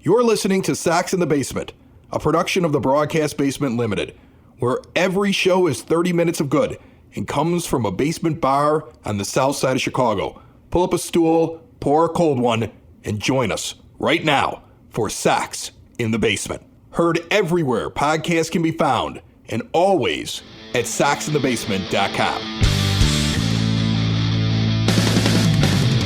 You're listening to Sox in the Basement, a production of the Broadcast Basement Limited, where every show is 30 minutes of good and comes from a basement bar on the south side of Chicago. Pull up a stool, pour a cold one, and join us right now for Sox in the Basement. Heard everywhere podcasts can be found, and always at soxinthebasement.com.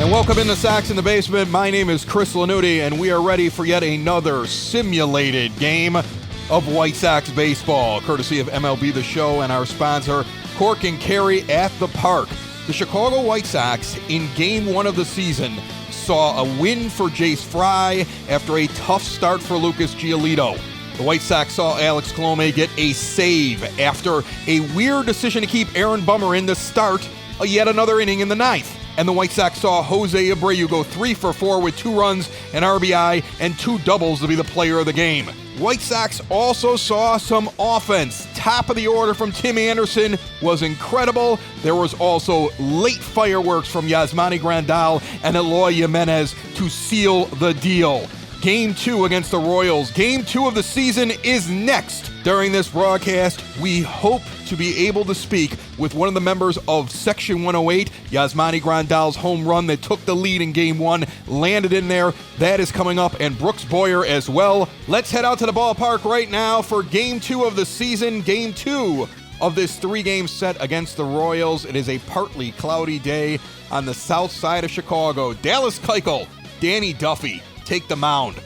And welcome into Sox in the Basement. My name is Chris Lanuti, and we are ready for yet another simulated game of White Sox baseball, courtesy of MLB The Show and our sponsor, Cork and Kerry at the Park. The Chicago White Sox, in Game 1 of the season, saw a win for Jace Fry after a tough start for Lucas Giolito. The White Sox saw Alex Colome get a save after a weird decision to keep Aaron Bummer in to start yet another inning in the ninth. And the White Sox saw Jose Abreu go 3 for 4 with 2 runs, an RBI, and 2 doubles to be the player of the game. White Sox also saw some offense. Top of the order from Tim Anderson was incredible. There was also late fireworks from Yasmani Grandal and Eloy Jimenez to seal the deal. Game 2 against the Royals. Game 2 of the season is next. During this broadcast, we hope to be able to speak with one of the members of Section 108, Yasmani Grandal's home run that took the lead in Game 1, landed in there. That is coming up, and Brooks Boyer as well. Let's head out to the ballpark right now for Game 2 of the season, Game 2 of this 3-game set against the Royals. It is a partly cloudy day on the south side of Chicago. Dallas Keuchel, Danny Duffy take the mound.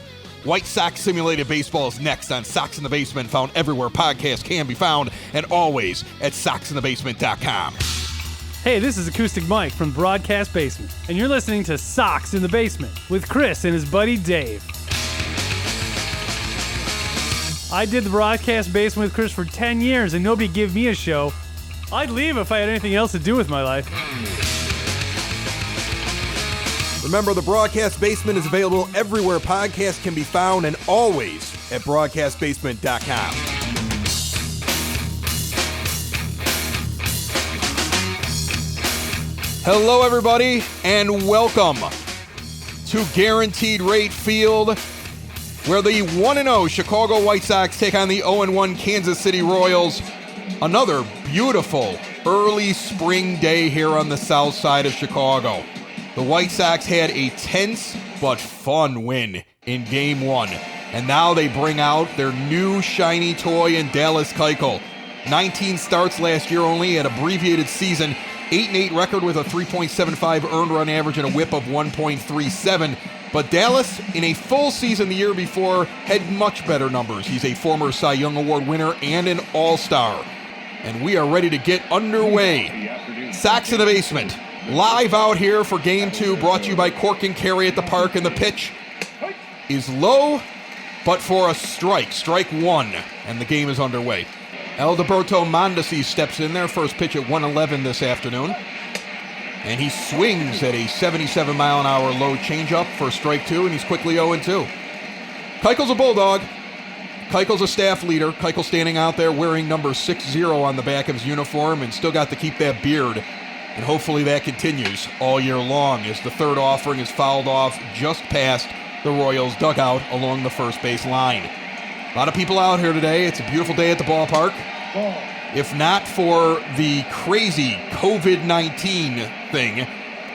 White Sox Simulated Baseball is next on Sox in the Basement, found everywhere podcasts can be found, and always at soxinthebasement.com. Hey, this is Acoustic Mike from Broadcast Basement, and you're listening to Sox in the Basement with Chris and his buddy Dave. I did the Broadcast Basement with Chris for 10 years, and nobody gave me a show. I'd leave if I had anything else to do with my life. Remember, the Broadcast Basement is available everywhere podcasts can be found and always at broadcastbasement.com. Hello, everybody, and welcome to Guaranteed Rate Field, where the 1-0 Chicago White Sox take on the 0-1 Kansas City Royals. Another beautiful early spring day here on the south side of Chicago. The White Sox had a tense but fun win in Game 1, and now they bring out their new shiny toy in Dallas Keuchel. 19 starts last year only, an abbreviated season, 8-8 record with a 3.75 earned run average and a whip of 1.37. But Dallas, in a full season the year before, had much better numbers. He's a former Cy Young Award winner and an All-Star. And we are ready to get underway. Sox in the Basement. Live out here for Game 2, brought to you by Cork and Kerry at the Park, and the pitch is low, but for a strike. Strike 1, and the game is underway. Alberto Mondesi steps in there, first pitch at 111 this afternoon, and he swings at a 77-mile-an-hour low changeup for strike 2, and he's quickly 0-2. Keuchel's a Bulldog. Keuchel's a staff leader. Keuchel standing out there wearing number 60 on the back of his uniform and still got to keep that beard. And hopefully that continues all year long as the third offering is fouled off just past the Royals dugout along the first base line. A lot of people out here today. It's a beautiful day at the ballpark. If not for the crazy COVID-19 thing,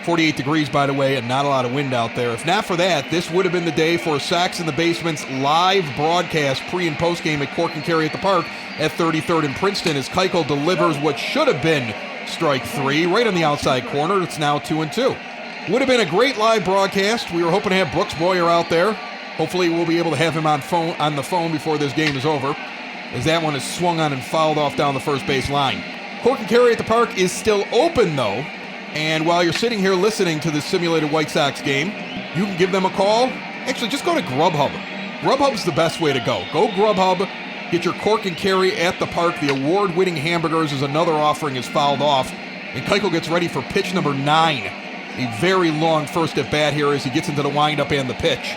48 degrees, by the way, and not a lot of wind out there. If not for that, this would have been the day for Sox in the Basement's live broadcast pre- and post-game at Cork and Kerry at the Park at 33rd and Princeton as Keuchel delivers what should have been strike 3 right on the outside corner. It's now 2-2. Would have been a great live broadcast. We were hoping to have Brooks Boyer out there. Hopefully we'll be able to have him on the phone before this game is over, as that one is swung on and fouled off down the first base line. Cork and Kerry at the Park is still open, though, and while you're sitting here listening to this simulated White Sox game, you can give them a call. Actually, just go to Grubhub. Grubhub's the best way to go. Go Grubhub. Get your Cork and Kerry at the Park. The award-winning hamburgers is another offering is fouled off. And Keuchel gets ready for pitch number 9. A very long first at bat here as he gets into the windup and the pitch.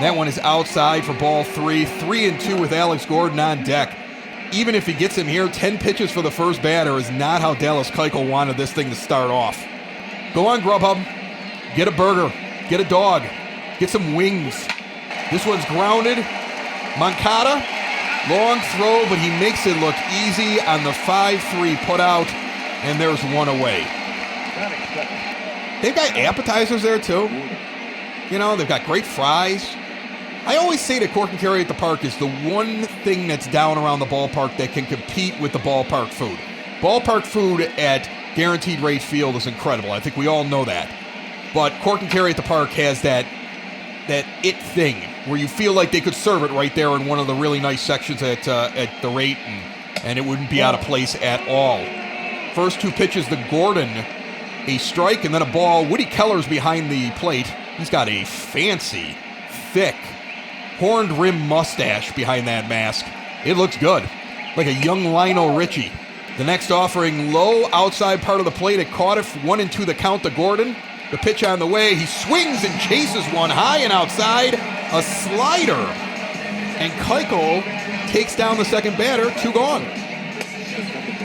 That one is outside for ball 3. 3-2 with Alex Gordon on deck. Even if he gets him here, 10 pitches for the first batter is not how Dallas Keuchel wanted this thing to start off. Go on Grubhub. Get a burger. Get a dog. Get some wings. This one's grounded. Moncada, long throw, but he makes it look easy on the 5-3 putout, and there's one away. They've got appetizers there, too. You know, they've got great fries. I always say that Cork and Kerry at the Park is the one thing that's down around the ballpark that can compete with the ballpark food. Ballpark food at Guaranteed Rate Field is incredible. I think we all know that. But Cork and Kerry at the Park has that it thing where you feel like they could serve it right there in one of the really nice sections at the rate, and it wouldn't be out of place at all. First two pitches to Gordon, a strike and then a ball. Woody Keller's behind the plate. He's got a fancy, thick, horned rim mustache behind that mask. It looks good, like a young Lionel Richie. The next offering, low outside part of the plate. It caught it 1-2 the count to Gordon. The pitch on the way. He swings and chases one high and outside. A slider. And Keuchel takes down the second batter. 2 gone.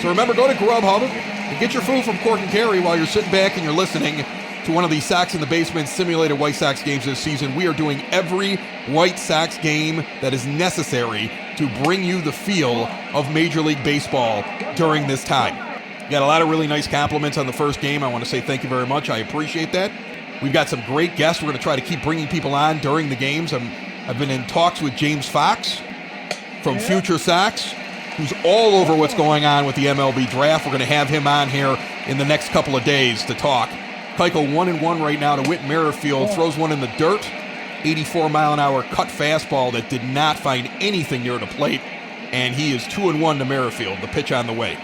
So remember, go to Grubhub and get your food from Cork and Kerry while you're sitting back and you're listening to one of these Sox in the Basement simulated White Sox games this season. We are doing every White Sox game that is necessary to bring you the feel of Major League Baseball during this time. We got a lot of really nice compliments on the first game. I want to say thank you very much. I appreciate that. We've got some great guests. We're going to try to keep bringing people on during the games. I've been in talks with James Fox from Future Sox, who's all over what's going on with the MLB draft. We're going to have him on here in the next couple of days to talk. Keuchel 1-1 right now to Whit Merrifield. Throws one in the dirt. 84-mile-an-hour cut fastball that did not find anything near the plate. And he is 2-1 to Merrifield, the pitch on the way.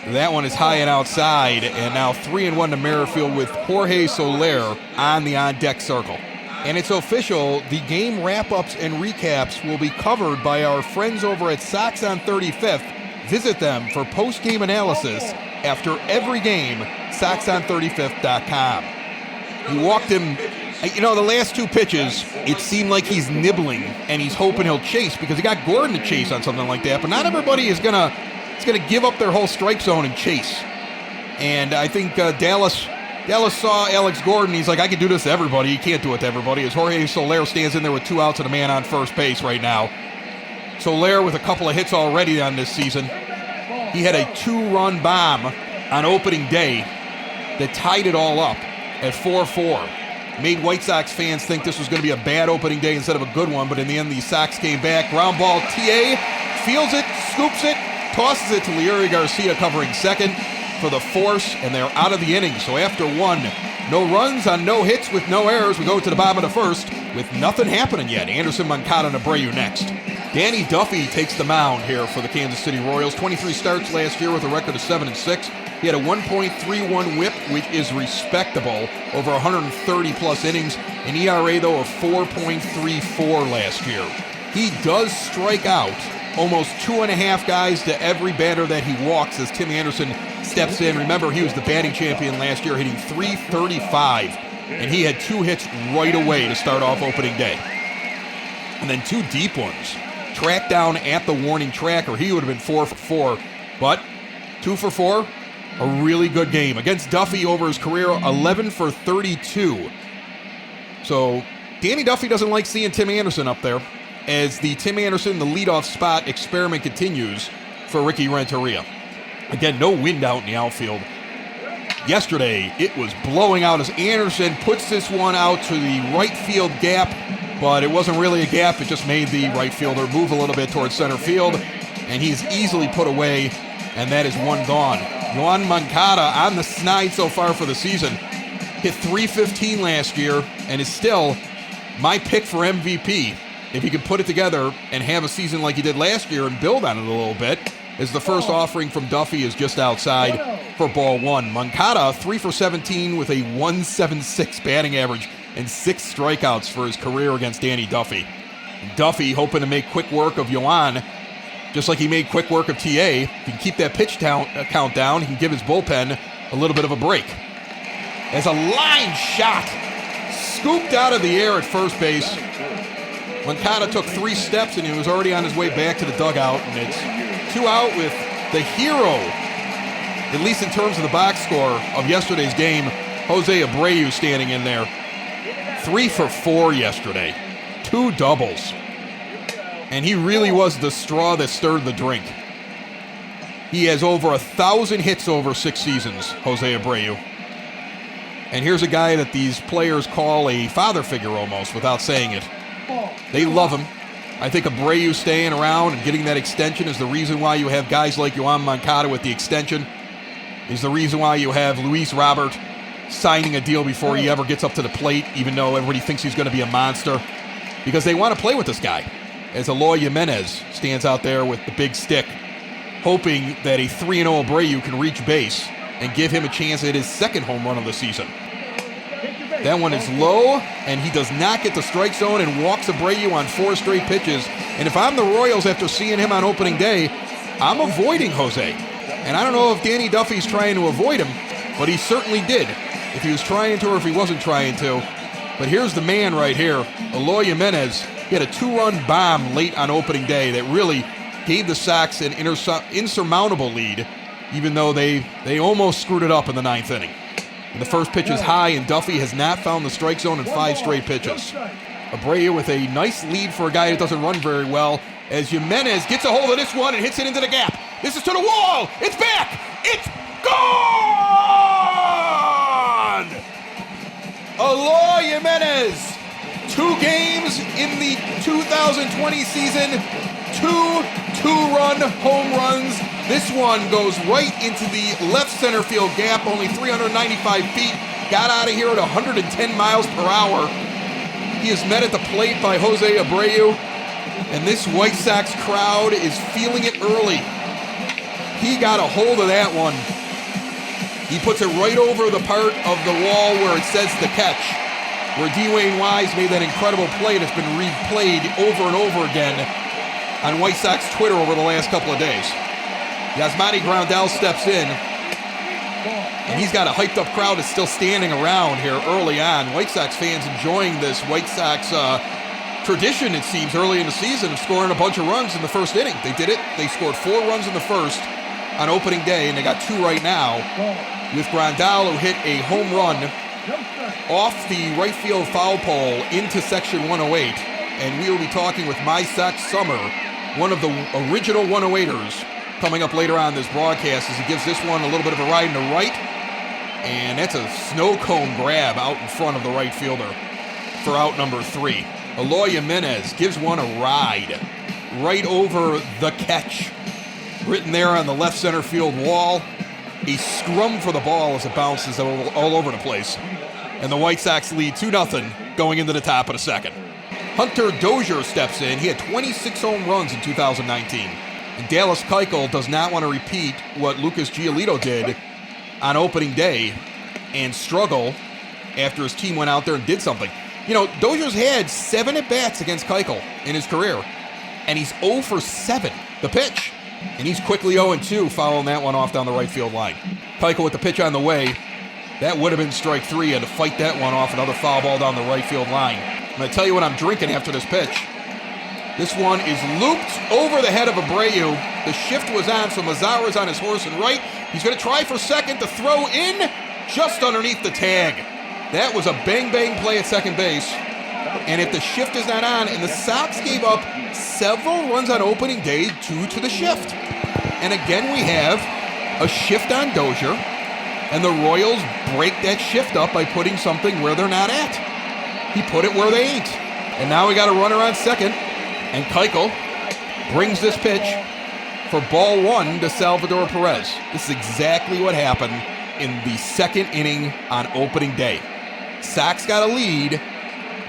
That one is high and outside, and now 3-1 to Merrifield with Jorge Soler on the on-deck circle. And it's official, the game wrap-ups and recaps will be covered by our friends over at Sox on 35th. Visit them for post-game analysis after every game, soxon35th.com. He walked him, the last 2 pitches, it seemed like he's nibbling, and he's hoping he'll chase, because he got Gordon to chase on something like that, but not everybody is going to give up their whole strike zone and chase. And I think Dallas saw Alex Gordon. He's like, I can do this to everybody. He can't do it to everybody. As Jorge Soler stands in there with 2 outs and a man on first base right now. Soler with a couple of hits already on this season. He had a 2-run bomb on opening day that tied it all up at 4-4. Made White Sox fans think this was going to be a bad opening day instead of a good one, but in the end, the Sox came back. Ground ball, TA feels it, scoops it, tosses it to Leury Garcia covering second for the force, and they're out of the inning. So after 1, no runs on no hits with no errors, we go to the bottom of the first with nothing happening yet. Anderson, Moncada, and Abreu next. Danny Duffy takes the mound here for the Kansas City Royals. 23 starts last year with a record of 7-6. He had a 1.31 whip, which is respectable, over 130-plus innings. An ERA, though, of 4.34 last year. He does strike out almost 2.5 guys to every batter that he walks as Tim Anderson steps in. Remember, he was the batting champion last year, hitting .335, and he had 2 hits right away to start off opening day. And then 2 deep ones. Tracked down at the warning track, or he would have been 4 for 4. But 2 for 4, a really good game. Against Duffy over his career, 11 for 32. So Danny Duffy doesn't like seeing Tim Anderson up there, as the Tim Anderson, the leadoff spot experiment continues for Ricky Renteria. Again, no wind out in the outfield. Yesterday, it was blowing out as Anderson puts this one out to the right field gap, but it wasn't really a gap. It just made the right fielder move a little bit towards center field, and he's easily put away, and that is 1 gone. Yoan Moncada on the snide so far for the season. Hit .315 last year and is still my pick for MVP. If he can put it together and have a season like he did last year and build on it a little bit, as the first offering from Duffy is just outside for ball 1. Moncada, 3 for 17 with a .176 batting average and 6 strikeouts for his career against Danny Duffy. Duffy hoping to make quick work of Yoan, just like he made quick work of TA. He can keep that pitch count down. He can give his bullpen a little bit of a break. As a line shot scooped out of the air at first base, Moncada took 3 steps and he was already on his way back to the dugout, and it's 2 out with the hero, at least in terms of the box score of yesterday's game, Jose Abreu standing in there. 3 for 4 yesterday. 2 doubles. And he really was the straw that stirred the drink. He has over 1,000 hits over 6 seasons, Jose Abreu. And here's a guy that these players call a father figure almost, without saying it. They love him. I think Abreu staying around and getting that extension is the reason why you have guys like Yoan Moncada with the extension, is the reason why you have Luis Robert signing a deal before he ever gets up to the plate, even though everybody thinks he's going to be a monster, because they want to play with this guy. As Eloy Jimenez stands out there with the big stick, hoping that a 3-0 Abreu can reach base and give him a chance at his second home run of the season. That one is low, and he does not get the strike zone and walks Abreu on 4 straight pitches. And if I'm the Royals after seeing him on opening day, I'm avoiding Jose. And I don't know if Danny Duffy's trying to avoid him, but he certainly did. If he was trying to or if he wasn't trying to. But here's the man right here, Eloy Jimenez. He had a 2-run bomb late on opening day that really gave the Sox an insurmountable lead, even though they almost screwed it up in the 9th inning. And the first pitch is high, and Duffy has not found the strike zone in 5 straight pitches. Abreu with a nice lead for a guy that doesn't run very well, as Jimenez gets a hold of this one and hits it into the gap. This is to the wall. It's back. It's gone! Eloy Jimenez, 2 games in the 2020 season, 2 2-run home runs. This one goes right into the left center field gap, only 395 feet. Got out of here at 110 miles per hour. He is met at the plate by Jose Abreu, and this White Sox crowd is feeling it early. He got a hold of that one. He puts it right over the part of the wall where it says the catch, where Dwayne Wise made that incredible play that's been replayed over and over again on White Sox Twitter over the last couple of days. Yasmani Grandal steps in, and he's got a hyped-up crowd that's still standing around here early on. White Sox fans enjoying this White Sox tradition, it seems, early in the season of scoring a bunch of runs in the first inning. They did it. They scored 4 runs in the first on opening day, and they got 2 right now, with Grandal, who hit a home run off the right field foul pole into Section 108. And we will be talking with My Sox Summer, one of the original 108ers, coming up later on this broadcast, as he gives this one a little bit of a ride in the right. And that's a snow cone grab out in front of the right fielder for out number 3. Eloy Jimenez gives one a ride right over the catch, written there on the left center field wall. A scrum for the ball as it bounces all over the place. And the White Sox lead 2-0 going into the top of the second. Hunter Dozier steps in. He had 26 home runs in 2019. And Dallas Keuchel does not want to repeat what Lucas Giolito did on opening day and struggle after his team went out there and did something. You know, Dozier's had 7 at-bats against Keuchel in his career, and he's 0 for 7. The pitch. And he's quickly 0-2, fouling that one off down the right field line. Keuchel with the pitch on the way. That would have been strike 3, and to fight that one off, another foul ball down the right field line. I'm going to tell you what I'm drinking after this pitch. This one is looped over the head of Abreu. The shift was on, so Mazara's on his horse and right. He's going to try for second to throw in just underneath the tag. That was a bang-bang play at second base. And if the shift is not on, and the Sox gave up several runs on opening day due to the shift. And again, we have a shift on Dozier, and the Royals break that shift up by putting something where they're not at. He put it where they ain't. And now we got a runner on second, and Keuchel brings this pitch for ball 1 to Salvador Perez. This is exactly what happened in the second inning on opening day. Sox got a lead.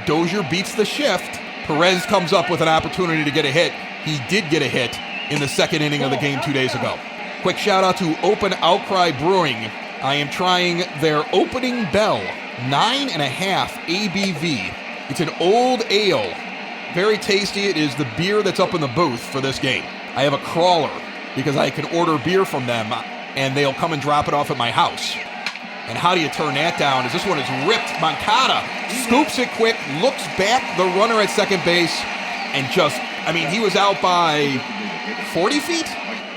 Dozier beats the shift. Perez comes up with an opportunity to get a hit. He did get a hit in the second inning of the game 2 days ago. Quick shout out to Open Outcry Brewing. I am trying their Opening Bell 9.5 ABV. It's an old ale. Very tasty. It is the beer that's up in the booth for this game. I have a crawler because I can order beer from them and they'll come and drop it off at my house. And how do you turn that down? As this one is ripped. Moncada scoops it quick, looks back, the runner at second base, and he was out by 40 feet?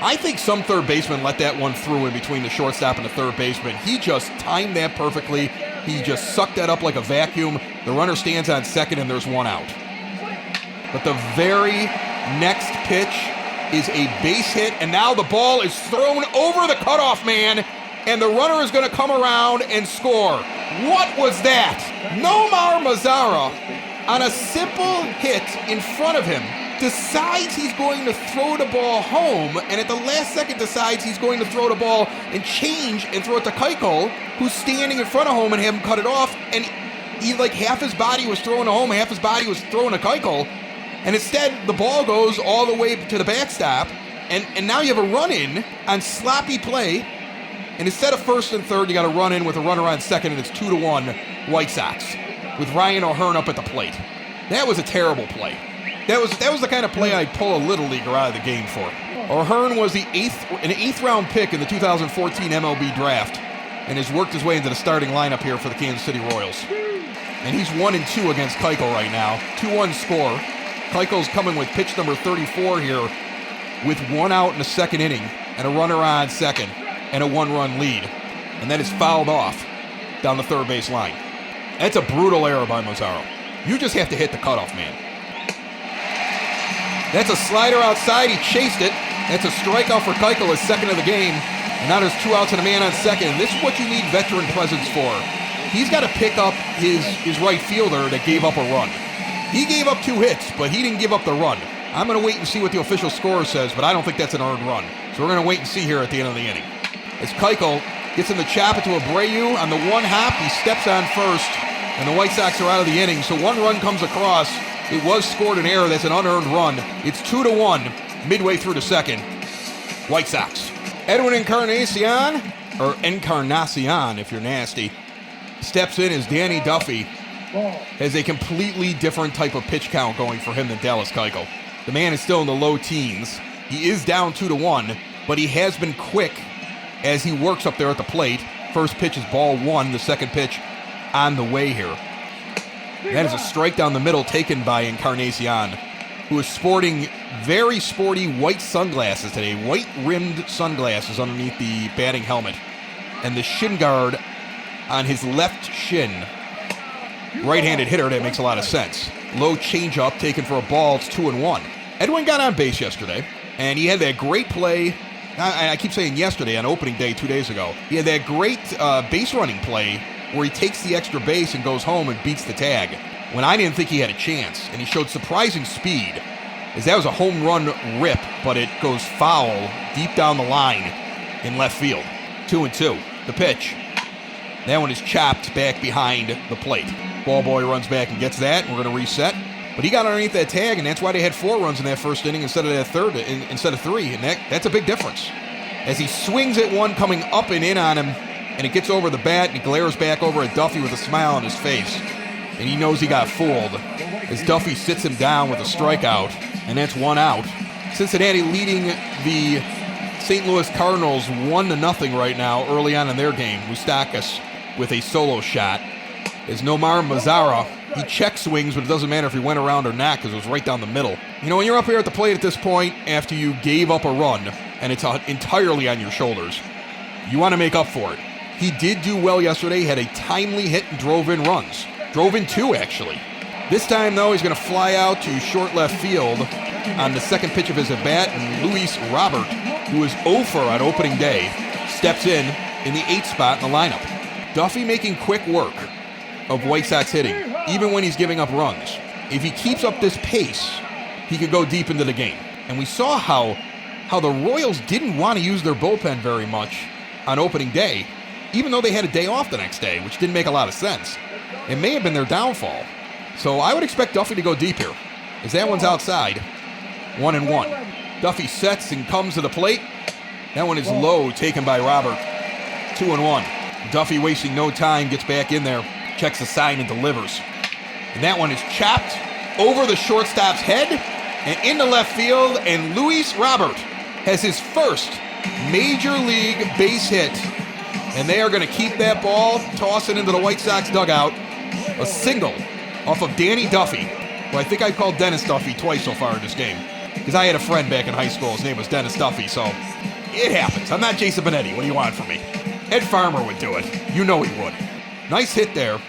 I think some third baseman let that one through in between the shortstop and the third baseman. He just timed that perfectly. He just sucked that up like a vacuum. The runner stands on second, and there's one out. But the very next pitch is a base hit, and now the ball is thrown over the cutoff man, and the runner is going to come around and score. What was that? Nomar Mazara, on a simple hit in front of him, decides he's going to throw the ball home, and at the last second decides he's going to throw the ball and change and throw it to Keuchel, who's standing in front of home, and have him cut it off, and he, like, half his body was throwing to home, half his body was throwing to Keuchel, and instead the ball goes all the way to the backstop, and now you have a run-in on sloppy play, and instead of first and third, you got a run-in with a runner on second, and it's 2-1 White Sox, with Ryan O'Hearn up at the plate. That was a terrible play. That was the kind of play I'd pull a Little Leaguer out of the game for. O'Hearn was an eighth round pick in the 2014 MLB draft, and has worked his way into the starting lineup here for the Kansas City Royals. And he's 1-2 against Keuchel right now. 2-1 score. Keuchel's coming with pitch number 34 here, with 1 out in the second inning, and a runner on second, and a 1-run lead. And that is fouled off down the third base line. That's a brutal error by Mazara. You just have to hit the cutoff man. That's a slider outside. He chased it. That's a strikeout for Keuchel, his second of the game. And now there's 2 outs and a man on second. And this is what you need veteran presence for. He's got to pick up his right fielder that gave up a run. He gave up 2 hits, but he didn't give up the run. I'm going to wait and see what the official score says, but I don't think that's an earned run. So we're going to wait and see here at the end of the inning. As Keuchel gets in the chop into Abreu on the 1 hop, he steps on first, and the White Sox are out of the inning. So 1 run comes across. It was scored an error. That's an unearned run. It's 2-1 midway through the second. White Sox. Edwin Encarnacion, or Encarnacion if you're nasty, steps in as Danny Duffy has a completely different type of pitch count going for him than Dallas Keuchel. The man is still in the low teens. He is down 2-1, but he has been quick as he works up there at the plate. First pitch is ball 1. The second pitch on the way here. That is a strike down the middle taken by Encarnacion, who is sporting very sporty white sunglasses today, white-rimmed sunglasses underneath the batting helmet, and the shin guard on his left shin. Right-handed hitter, that makes a lot of sense. Low changeup taken for a ball, it's 2-1. Edwin got on base yesterday, and he had that great play. I keep saying yesterday, on opening day 2 days ago. He had that great base running play where he takes the extra base and goes home and beats the tag, when I didn't think he had a chance, and he showed surprising speed, as that was a home run rip, but it goes foul deep down the line in left field. 2-2. The pitch. That one is chopped back behind the plate. Ball boy runs back and gets that, and we're going to reset. But he got underneath that tag, and that's why they had 4 runs in that first inning instead of 3, and that's a big difference. As he swings at one coming up and in on him, and it gets over the bat, and he glares back over at Duffy with a smile on his face. And he knows he got fooled, as Duffy sits him down with a strikeout, and that's 1 out. Cincinnati leading the St. Louis Cardinals 1-0 right now early on in their game. Moustakas with a solo shot. As Nomar Mazara, he check swings, but it doesn't matter if he went around or not because it was right down the middle. You know, when you're up here at the plate at this point, after you gave up a run, and it's entirely on your shoulders, you want to make up for it. He did do well yesterday, had a timely hit and drove in runs. Drove in 2, actually. This time, though, he's going to fly out to short left field on the second pitch of his at-bat, and Luis Robert, who is 0 on opening day, steps in the 8th spot in the lineup. Duffy making quick work of White Sox hitting, even when he's giving up runs. If he keeps up this pace, he could go deep into the game. And we saw how the Royals didn't want to use their bullpen very much on opening day, even though they had a day off the next day, which didn't make a lot of sense. It may have been their downfall. So I would expect Duffy to go deep here, as that one's outside. 1-1. Duffy sets and comes to the plate. That one is low, taken by Robert. 2-1. Duffy, wasting no time, gets back in there, checks the sign and delivers. And that one is chopped over the shortstop's head and into left field, and Luis Robert has his first major league base hit. And they are going to keep that ball, toss it into the White Sox dugout. A single off of Danny Duffy, who I think I called Dennis Duffy twice so far in this game, because I had a friend back in high school. His name was Dennis Duffy, so it happens. I'm not Jason Benetti. What do you want from me? Ed Farmer would do it. You know he would. Nice hit there.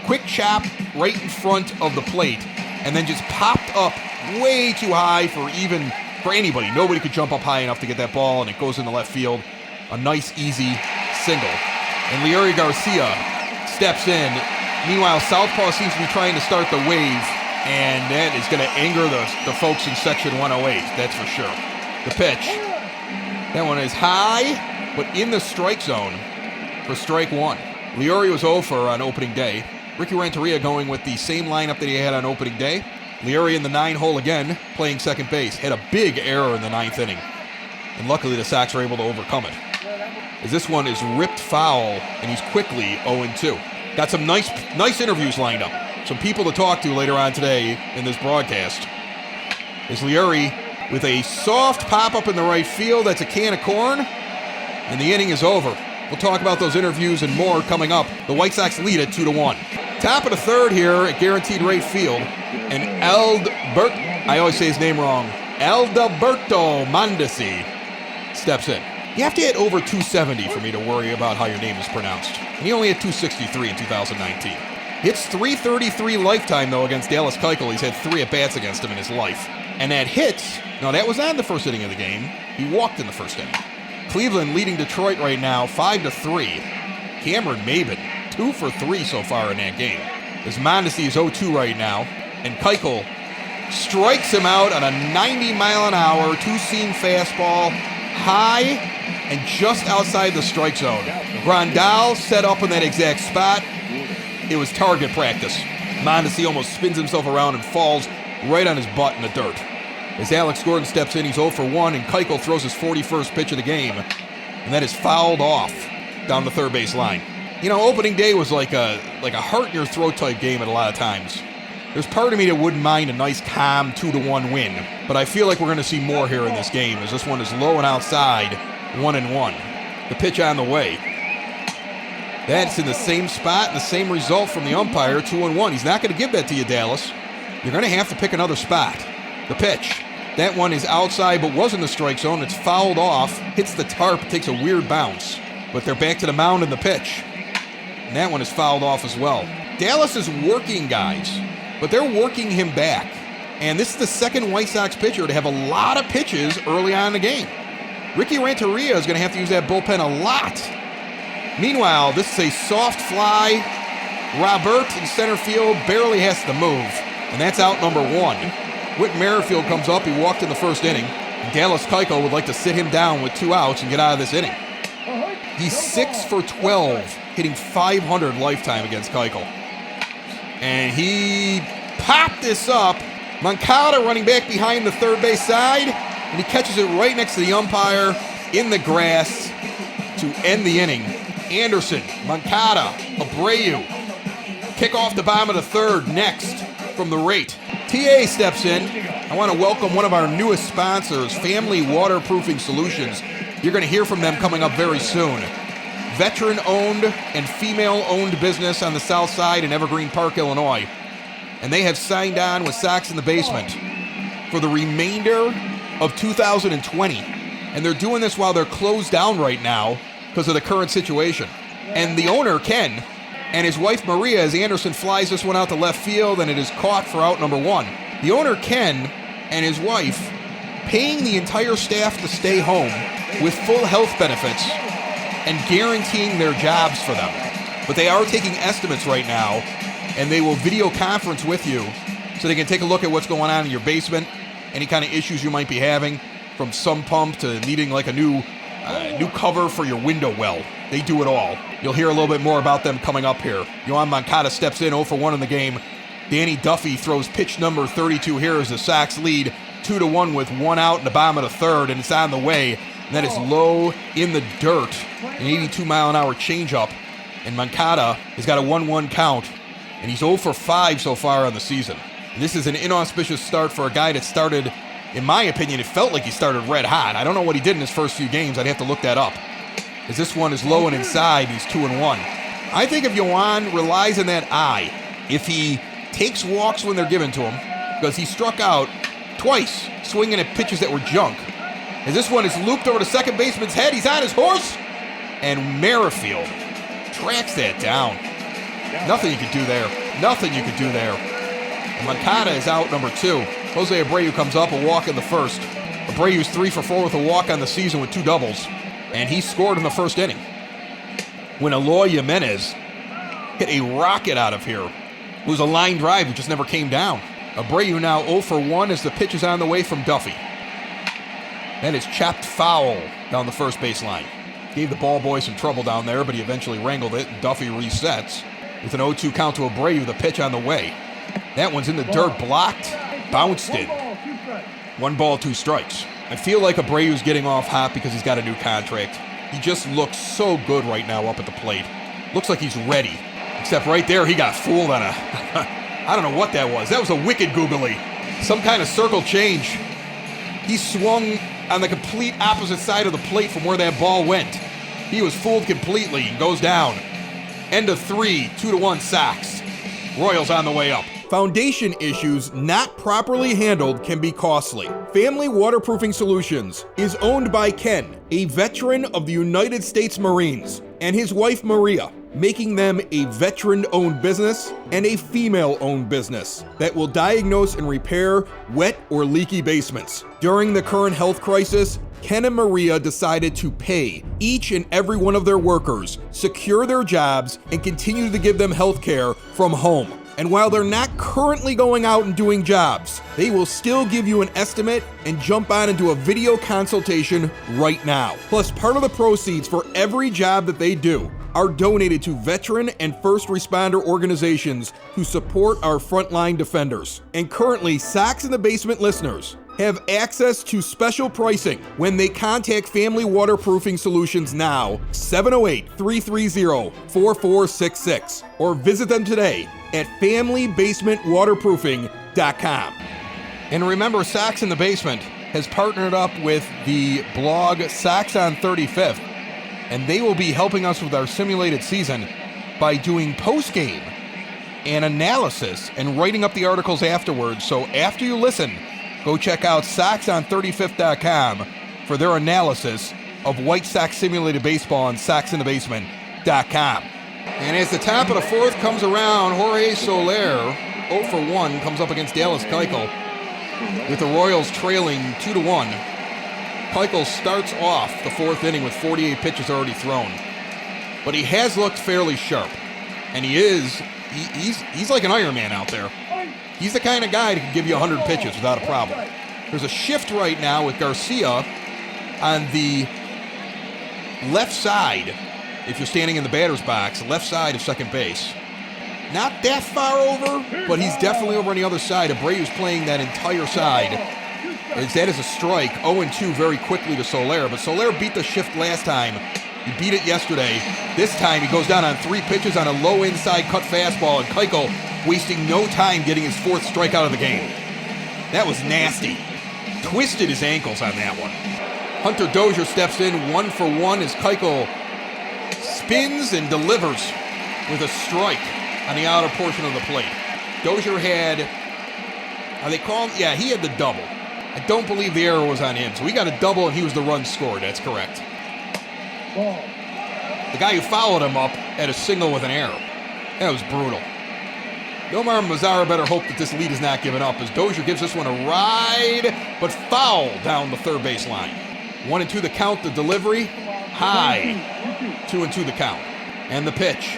Quick chop right in front of the plate, and then just popped up way too high for anybody. Nobody could jump up high enough to get that ball, and it goes into left field. A nice, easy single. And Leury Garcia steps in. Meanwhile, Southpaw seems to be trying to start the wave, and that is going to anger the folks in Section 108, that's for sure. The pitch. That one is high, but in the strike zone for strike one. Leury was 0 for on opening day. Ricky Renteria going with the same lineup that he had on opening day. Leury in the 9-hole again, playing second base. Had a big error in the 9th inning, and luckily the Sox were able to overcome it. As this one is ripped foul, and he's quickly 0-2. Got some nice interviews lined up. Some people to talk to later on today in this broadcast. Is Leury with a soft pop-up in the right field. That's a can of corn, and the inning is over. We'll talk about those interviews and more coming up. The White Sox lead at 2-1. Top of the third here at Guaranteed Rate Field, and I always say his name wrong, Adalberto Mondesi steps in. You have to hit over 270 for me to worry about how your name is pronounced. And he only hit 263 in 2019. Hits .333 lifetime, though, against Dallas Keuchel. He's had 3 at-bats against him in his life. And that hits, no, that was not in the first inning of the game. He walked in the first inning. Cleveland leading Detroit right now, 5-3. Cameron Maybin, 2 for 3 so far in that game. As Mondesi is 0-2 right now, and Keuchel strikes him out on a 90-mile-an-hour, two-seam fastball, high and just outside the strike zone. Grandal set up in that exact spot. It was target practice. Mondesi almost spins himself around and falls right on his butt in the dirt. As Alex Gordon steps in, he's 0 for 1, and Keuchel throws his 41st pitch of the game, and that is fouled off down the third base line. You know, opening day was like a heart-in-your-throat type game at a lot of times. There's part of me that wouldn't mind a nice, calm 2-1 win, but I feel like we're going to see more here in this game, as this one is low and outside, 1-1. The pitch on the way. That's in the same spot, and the same result from the umpire, 2-1. He's not going to give that to you, Dallas. You're going to have to pick another spot. The pitch. That one is outside, but was in the strike zone. It's fouled off, hits the tarp, takes a weird bounce. But they're back to the mound in the pitch. And that one is fouled off as well. Dallas is working guys, but they're working him back. And this is the second White Sox pitcher to have a lot of pitches early on in the game. Ricky Renteria is going to have to use that bullpen a lot. Meanwhile, this is a soft fly. Robert in center field barely has to move, and that's out number 1. Whit Merrifield comes up. He walked in the first inning. And Dallas Keuchel would like to sit him down with 2 outs and get out of this inning. He's 6 for 12, hitting .500 lifetime against Keuchel. And he popped this up. Moncada running back behind the third base side, and he catches it right next to the umpire in the grass to end the inning. Anderson, Moncada, Abreu. Kick off the bottom of the third next from the rate. TA steps in. I want to welcome one of our newest sponsors, Family Waterproofing Solutions. You're going to hear from them coming up very soon. Veteran-owned and female-owned business on the south side in Evergreen Park, Illinois. And they have signed on with Sox in the Basement for the remainder of 2020. And they're doing this while they're closed down right now because of the current situation. And the owner, Ken, and his wife, Maria, as Anderson flies this one out to left field, and it is caught for out number 1. The owner, Ken, and his wife, paying the entire staff to stay home with full health benefits and guaranteeing their jobs for them. But they are taking estimates right now, and they will video conference with you so they can take a look at what's going on in your basement, any kind of issues you might be having, from sump pump to needing like a new cover for your window well. They do it all. You'll hear a little bit more about them coming up here. Yohan Moncada steps in 0 for 1 in the game. Danny Duffy throws pitch number 32 here as the Sox lead 2-1 with 1 out in the bottom of the third, and it's on the way. And that is low in the dirt, an 82-mile-an-hour changeup. And Moncada has got a 1-1 count, and he's 0 for 5 so far on the season. And this is an inauspicious start for a guy that started, in my opinion, it felt like he started red hot. I don't know what he did in his first few games. I'd have to look that up. As this one is low and inside, he's 2-1. I think if Yohan relies on that eye, if he takes walks when they're given to him, because he struck out twice swinging at pitches that were junk. As this one is looped over the second baseman's head, he's on his horse, and Merrifield tracks that down. Nothing you could do there. Nothing you could do there. And Moncada is out number 2. Jose Abreu comes up, a walk in the first. Abreu's 3 for 4 with a walk on the season with 2 doubles. And he scored in the first inning when Eloy Jimenez hit a rocket out of here. It was a line drive that just never came down. Abreu now 0 for 1 as the pitch is on the way from Duffy. That is chopped foul down the first baseline. Gave the ball boy some trouble down there, but he eventually wrangled it, and Duffy resets. With an 0-2 count to Abreu, the pitch on the way. That one's in the dirt, blocked, bounced in. 1 ball, 2 strikes. I feel like Abreu's getting off hot because he's got a new contract. He just looks so good right now up at the plate. Looks like he's ready. Except right there, he got fooled on a... I don't know what that was. That was a wicked googly. Some kind of circle change. He swung on the complete opposite side of the plate from where that ball went. He was fooled completely and goes down. End of 3, 2-1 Sox. Royals on the way up. Foundation issues not properly handled can be costly. Family Waterproofing Solutions is owned by Ken, a veteran of the United States Marines, and his wife Maria, making them a veteran-owned business and a female-owned business that will diagnose and repair wet or leaky basements. During the current health crisis, Ken and Maria decided to pay each and every one of their workers, secure their jobs, and continue to give them health care from home. And while they're not currently going out and doing jobs, they will still give you an estimate and jump on and do a video consultation right now. Plus, part of the proceeds for every job that they do are donated to veteran and first responder organizations who support our frontline defenders. And currently, Sox in the Basement listeners have access to special pricing when they contact Family Waterproofing Solutions now, 708-330-4466, or visit them today at FamilyBasementWaterproofing.com. And remember, Sox in the Basement has partnered up with the blog Sox on 35th, and they will be helping us with our simulated season by doing post-game and analysis and writing up the articles afterwards. So after you listen, go check out SoxOn35th.com for their analysis of White Sox simulated baseball on SoxInTheBasement.com. And as the top of the 4th comes around, Jorge Soler, 0 for 1, comes up against Dallas Keuchel, with the Royals trailing 2-1. Keuchel starts off the 4th inning with 48 pitches already thrown. But he has looked fairly sharp. And he's like an Iron Man out there. He's the kind of guy that can give you 100 pitches without a problem. There's a shift right now with Garcia on the left side, if you're standing in the batter's box, left side of second base. Not that far over, but he's definitely over on the other side. Abreu's playing that entire side. That is a strike. 0-2 very quickly to Soler, but Soler beat the shift last time. He beat it yesterday. This time he goes down on 3 pitches on a low inside cut fastball, and Keuchel wasting no time getting his 4th strikeout of the game. That was nasty. Twisted his ankles on that one. Hunter Dozier steps in 1 for 1 as Keuchel spins and delivers with a strike on the outer portion of the plate. Dozier had, they call him? Yeah, he had the double. I don't believe the error was on him, so he got a double and he was the run scored. That's correct. The guy who followed him up had a single with an error. That was brutal. Nomar Mazara better hope that this lead is not given up as Dozier gives this one a ride, but foul down the third base line. 1-2 the count, the delivery, high. 2-2 the count. And the pitch.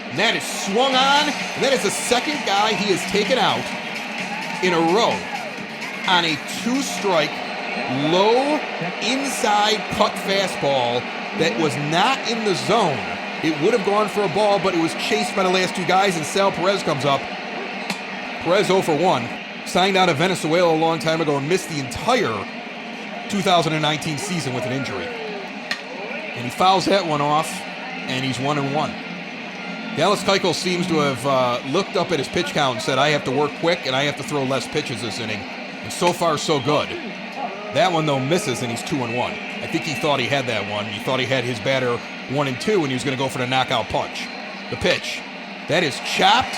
And that is swung on, and that is the second guy he has taken out in a row on a 2-strike, low inside cut fastball that was not in the zone. It would have gone for a ball, but it was chased by the last 2 guys, and Sal Perez comes up. Perez 0 for 1. Signed out of Venezuela a long time ago and missed the entire 2019 season with an injury. And he fouls that one off, and he's 1-1. Dallas Keuchel seems to have looked up at his pitch count and said, I have to work quick and I have to throw less pitches this inning. And so far, so good. That one, though, misses, and he's 2-1. I think he thought he had that one. He thought he had his batter 1-2, and he was going to go for the knockout punch. The pitch. That is chopped.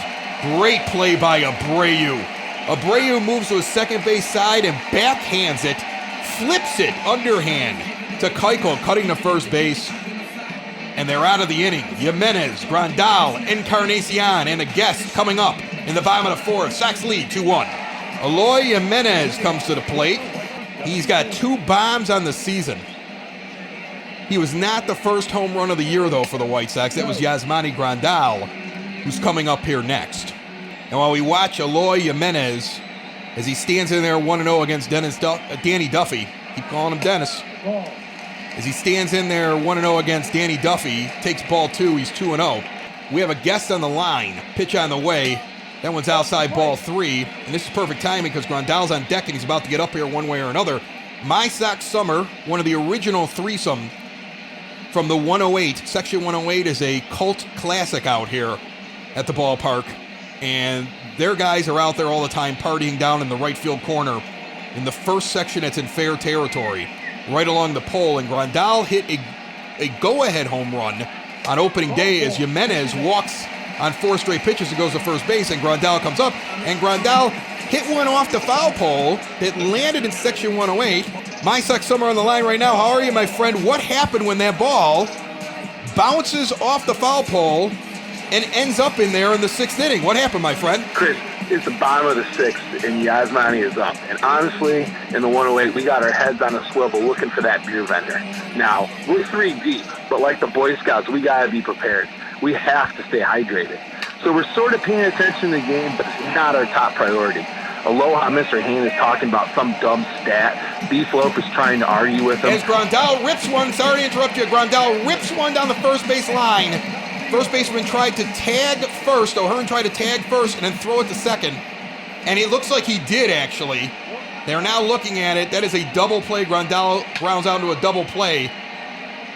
Great play by Abreu. Abreu moves to his second base side and backhands it, flips it underhand to Keuchel, cutting to first base. And they're out of the inning. Jimenez, Grandal, Encarnacion, and a guest coming up in the bottom of the 4th. Sox lead 2-1. Eloy Jimenez comes to the plate. He's got 2 bombs on the season. He was not the first home run of the year, though, for the White Sox. That was Yasmani Grandal, who's coming up here next. And while we watch Eloy Jimenez as he stands in there 1-0 against Danny Duffy, keep calling him Dennis. As he stands in there 1-0 against Danny Duffy, takes ball 2, he's 2-0. We have a guest on the line, pitch on the way. That one's outside ball 3, and this is perfect timing because Grandal's on deck and he's about to get up here one way or another. My Sox Summer, one of the original threesome from the 108. Section 108 is a cult classic out here at the ballpark, and their guys are out there all the time partying down in the right field corner in the first section that's in fair territory, right along the pole, and Grandal hit a go-ahead home run on opening day as Jimenez walks on 4 straight pitches and goes to first base, and Grandal comes up, and Grandal hit one off the foul pole that landed in Section 108. My Sox Summer on the line right now. How are you, my friend? What happened when that ball bounces off the foul pole and ends up in there in the 6th inning? What happened, my friend? Chris, it's the bottom of the 6th, and Yasmani is up. And honestly, in the 108, we got our heads on a swivel looking for that beer vendor. Now, we're 3 deep, but like the Boy Scouts, we got to be prepared. We have to stay hydrated. So we're sort of paying attention to the game, but it's not our top priority. Aloha, Mr. Hain is talking about some dumb stat. Beefloaf is trying to argue with him. As Grandal rips one, sorry to interrupt you, Grandal rips one down the first base line. First baseman tried to tag first. O'Hearn tried to tag first and then throw it to second. And it looks like he did, actually. They're now looking at it. That is a double play. Grandal grounds out into a double play.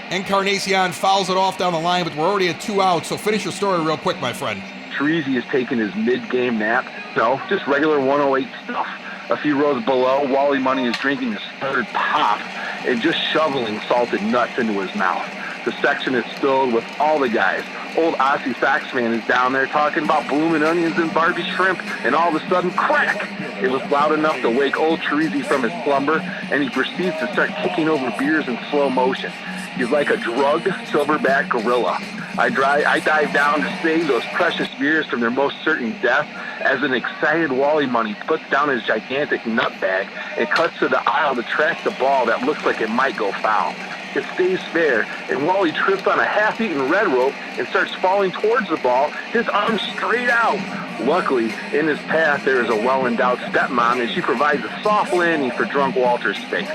Encarnacion fouls it off down the line, but we're already at 2 outs, so finish your story real quick, my friend. Treasy has taken his mid-game nap. No, just regular 108 stuff. A few rows below, Wally Money is drinking his 3rd pop and just shoveling salted nuts into his mouth. The section is filled with all the guys. Old Aussie Sox fan is down there talking about blooming onions and Barbie shrimp, and all of a sudden, crack! It was loud enough to wake old Treasy from his slumber, and he proceeds to start kicking over beers in slow motion. He's like a drugged silverback gorilla. I dive down to save those precious beers from their most certain death as an excited Wally Money puts down his gigantic nut bag and cuts to the aisle to track the ball that looks like it might go foul. It stays fair, and Wally trips on a half-eaten red rope and starts falling towards the ball, his arms straight out. Luckily, in his path, there is a well-endowed stepmom, and she provides a soft landing for drunk Walter's face.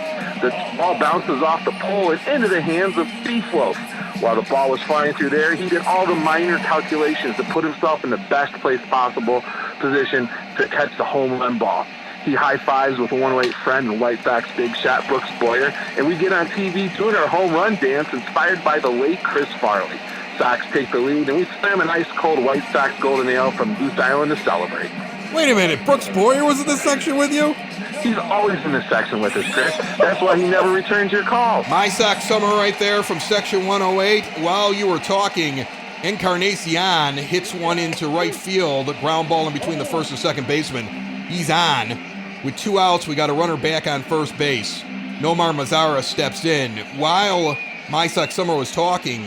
The ball bounces off the pole and into the hands of Beefloaf. While the ball was flying through there, he did all the minor calculations to put himself in the best place possible position to catch the home run ball. He high-fives with a 108 friend and White Sox big shot Brooks Boyer, and we get on TV doing our home run dance inspired by the late Chris Farley. Sox take the lead, and we slam an ice-cold White Sox golden ale from Goose Island to celebrate. Wait a minute, Brooks Boyer was in this section with you? He's always in this section with us, Chris. That's why he never returns your calls. My Sox Summer right there from Section 108. While you were talking, Encarnacion hits one into right field, a ground ball in between the first and second baseman. He's on. With 2 outs, we got a runner back on first base. Nomar Mazara steps in. While My Sox Summer was talking,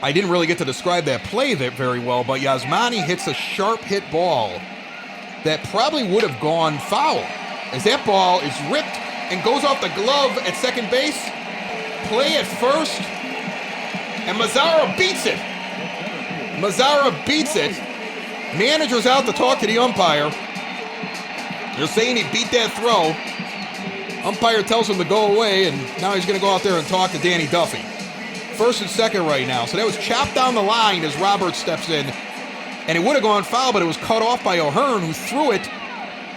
I didn't really get to describe that play very well, but Yasmani hits a sharp hit ball that probably would have gone foul, as that ball is ripped and goes off the glove at second base, play at first, and Mazara beats it. Mazara beats it. Manager's out to talk to the umpire. They're saying he beat that throw. Umpire tells him to go away, and now he's going to go out there and talk to Danny Duffy. First and second right now. So that was chopped down the line as Roberts steps in. And it would have gone foul, but it was cut off by O'Hearn, who threw it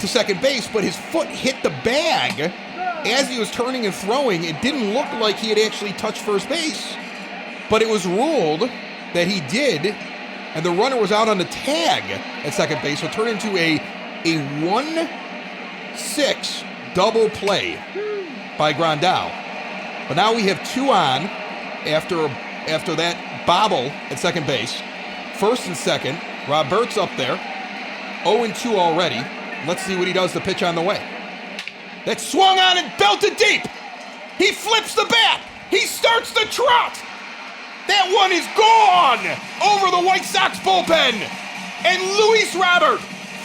to second base, but his foot hit the bag as he was turning and throwing. It didn't look like he had actually touched first base, but it was ruled that he did, and the runner was out on the tag at second base, so it turned into a 1-6 double play by Grandal. But now we have 2 on after that bobble at second base. First and second, Roberts up there, 0-2 already. Let's see what he does to pitch on the way. That swung on and belted deep. He flips the bat. He starts the trot. That one is gone over the White Sox bullpen. And Luis Robert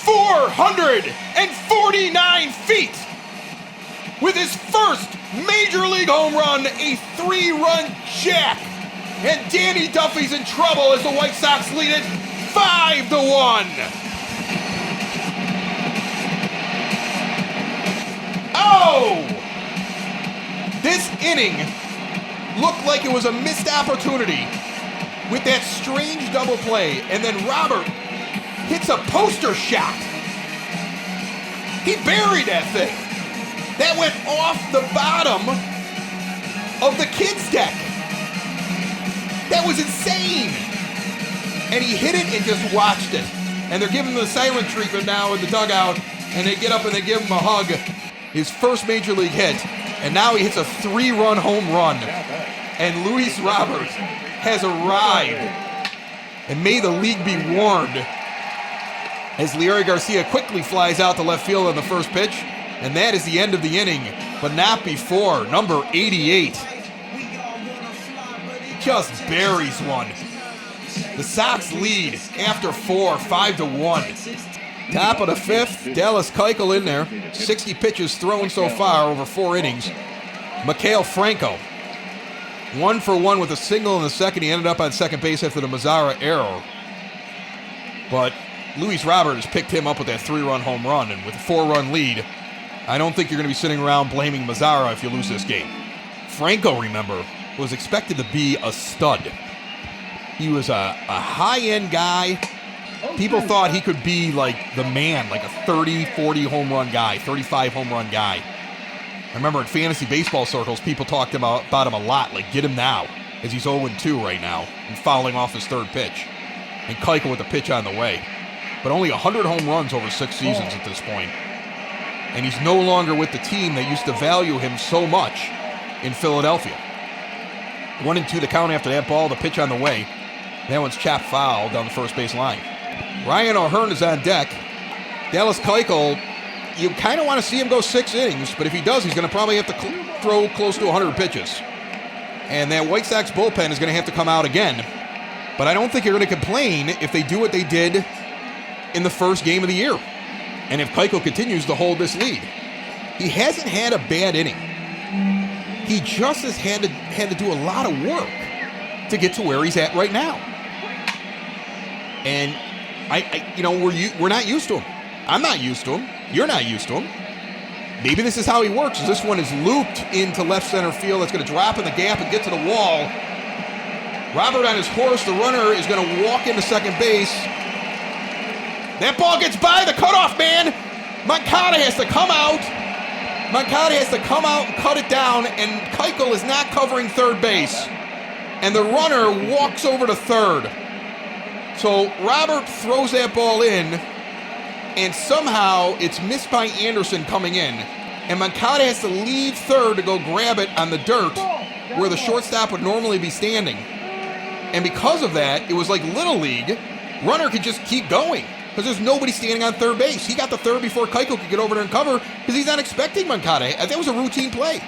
449 feet. With his first Major League home run, a 3-run jack. And Danny Duffy's in trouble as the White Sox lead it 5-1. Oh! This inning looked like it was a missed opportunity with that strange double play, and then Robert hits a poster shot. He buried that thing. That went off the bottom of the kids' deck. That was insane. And he hit it and just watched it. And they're giving him the silent treatment now in the dugout, and they get up and they give him a hug. His first Major League hit, and now he hits a 3-run home run. And Luis Robert has arrived. And may the league be warned as Leury Garcia quickly flies out to left field on the first pitch. And that is the end of the inning, but not before. Number 88 just buries one. The Sox lead after 4, 5-1. Top of the fifth, Dallas Keuchel in there. 60 pitches thrown so far over 4 innings. Maikel Franco, 1 for 1 with a single in the second. He ended up on second base after the Mazara error. But Luis Robert has picked him up with that 3-run home run, and with a 4-run lead, I don't think you're going to be sitting around blaming Mazara if you lose this game. Franco, remember, was expected to be a stud. He was a high-end guy. People thought he could be like the man, like a 30, 40 home run guy, 35 home run guy. I remember in fantasy baseball circles, people talked about him a lot, like get him now, as he's 0-2 right now and fouling off his third pitch. And Keuchel with the pitch on the way. But only 100 home runs over 6 seasons at this point. And he's no longer with the team that used to value him so much in Philadelphia. 1-2 to count after that ball, the pitch on the way. That one's chopped foul down the first base line. Ryan O'Hearn is on deck. Dallas Keuchel, you kind of want to see him go 6 innings, but if he does, he's going to probably have to throw close to 100 pitches. And that White Sox bullpen is going to have to come out again. But I don't think you're going to complain if they do what they did in the first game of the year. And if Keuchel continues to hold this lead. He hasn't had a bad inning. He just has had to do a lot of work to get to where he's at right now. And we're not used to him. I'm not used to him. You're not used to him. Maybe this is how he works. This one is looped into left center field. It's going to drop in the gap and get to the wall. Robert on his horse, the runner, is going to walk into second base. That ball gets by the cutoff man. Moncada has to come out. Moncada has to come out and cut it down, and Keuchel is not covering third base. And the runner walks over to third. So Robert throws that ball in, and somehow it's missed by Anderson coming in. And Moncada has to leave third to go grab it on the dirt where the shortstop would normally be standing. And because of that, it was like Little League. Runner could just keep going because there's nobody standing on third base. He got the third before Keuchel could get over there and cover because he's not expecting Moncada. That was a routine play.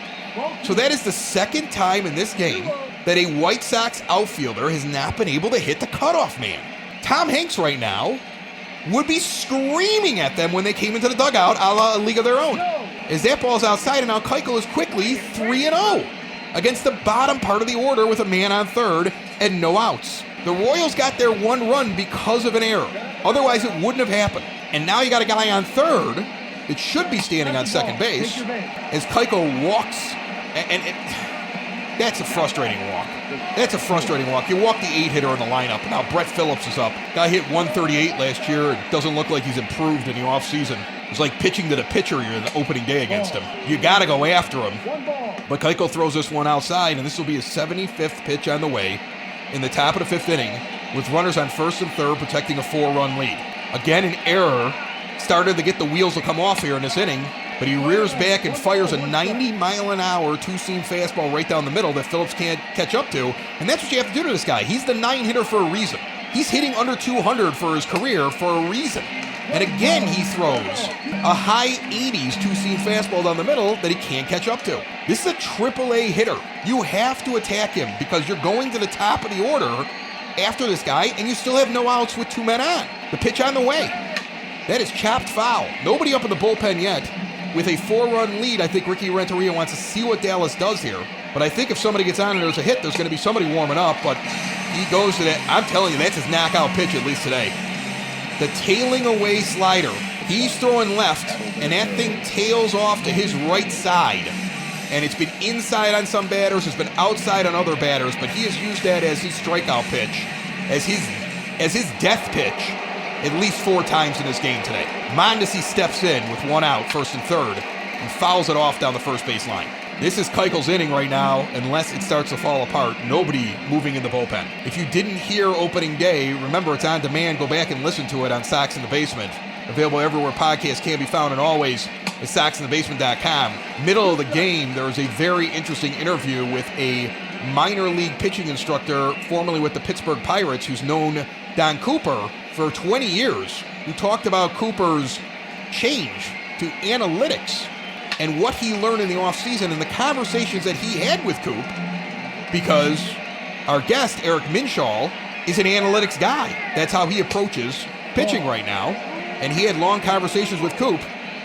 So that is the second time in this game that a White Sox outfielder has not been able to hit the cutoff man. Tom Hanks right now would be screaming at them when they came into the dugout a la A League of Their Own. As that ball's outside, and now Keuchel is quickly 3-0 against the bottom part of the order with a man on third and no outs. The Royals got their 1 run because of an error. Otherwise, it wouldn't have happened. And now you got a guy on third that should be standing on second base as Keuchel walks, and that's a frustrating walk. That's a frustrating walk. You walk the 8-hitter in the lineup. Now Brett Phillips is up. Guy hit 138 last year. It doesn't look like he's improved in the offseason. It's like pitching to the pitcher in the opening day against him. You got to go after him. But Keuchel throws this one outside, and this will be his 75th pitch on the way in the top of the 5th inning with runners on first and third protecting a 4-run lead. Again, an error started to get the wheels to come off here in this inning, but he rears back and fires a 90-mile-an-hour two-seam fastball right down the middle that Phillips can't catch up to, and that's what you have to do to this guy. He's the 9-hitter for a reason. He's hitting under 200 for his career for a reason. And again, he throws a high 80s two-seam fastball down the middle that he can't catch up to. This is a AAA hitter. You have to attack him because you're going to the top of the order after this guy, and you still have no outs with 2 men on. The pitch on the way. That is chopped foul. Nobody up in the bullpen yet. With a 4-run lead, I think Ricky Renteria wants to see what Dallas does here. But I think if somebody gets on and there's a hit, there's going to be somebody warming up. But he goes to that. I'm telling you, that's his knockout pitch, at least today. The tailing away slider. He's throwing left, and that thing tails off to his right side. And it's been inside on some batters, it's been outside on other batters, but he has used that as his strikeout pitch, as his death pitch, at least 4 times in this game today. Mondesi steps in with 1 out, first and third, and fouls it off down the first base line. This is Keuchel's inning right now, unless it starts to fall apart. Nobody moving in the bullpen. If you didn't hear opening day, remember it's on demand. Go back and listen to it on Sox in the Basement. Available everywhere podcasts can be found, and always at SoxInTheBasement.com. Middle of the game, there was a very interesting interview with a minor league pitching instructor, formerly with the Pittsburgh Pirates, who's known Don Cooper for 20 years, who talked about Cooper's change to analytics and what he learned in the offseason and the conversations that he had with Coop, because our guest, Eric Minshall, is an analytics guy. That's how he approaches pitching right now. And he had long conversations with Coop,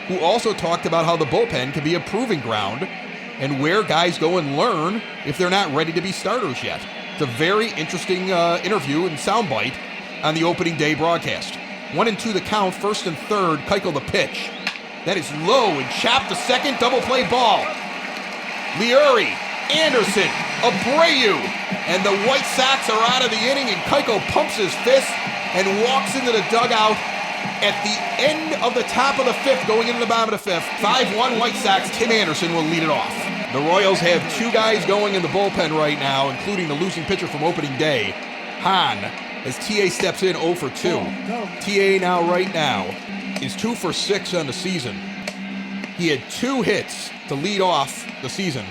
who also talked about how the bullpen can be a proving ground and where guys go and learn if they're not ready to be starters yet. It's a very interesting interview and soundbite on the opening day broadcast. 1-2 the count, first and third, Keuchel the pitch. That is low and chopped to second, double play ball. Leury, Anderson, Abreu, and the White Sox are out of the inning, and Keuchel pumps his fist and walks into the dugout at the end of the top of the 5th, going into the bottom of the 5th. 5-1 White Sox, Tim Anderson will lead it off. The Royals have 2 guys going in the bullpen right now, including the losing pitcher from opening day, Hahn, as TA steps in 0 for 2. TA right now is 2 for 6 on the season. He had 2 hits to lead off the season.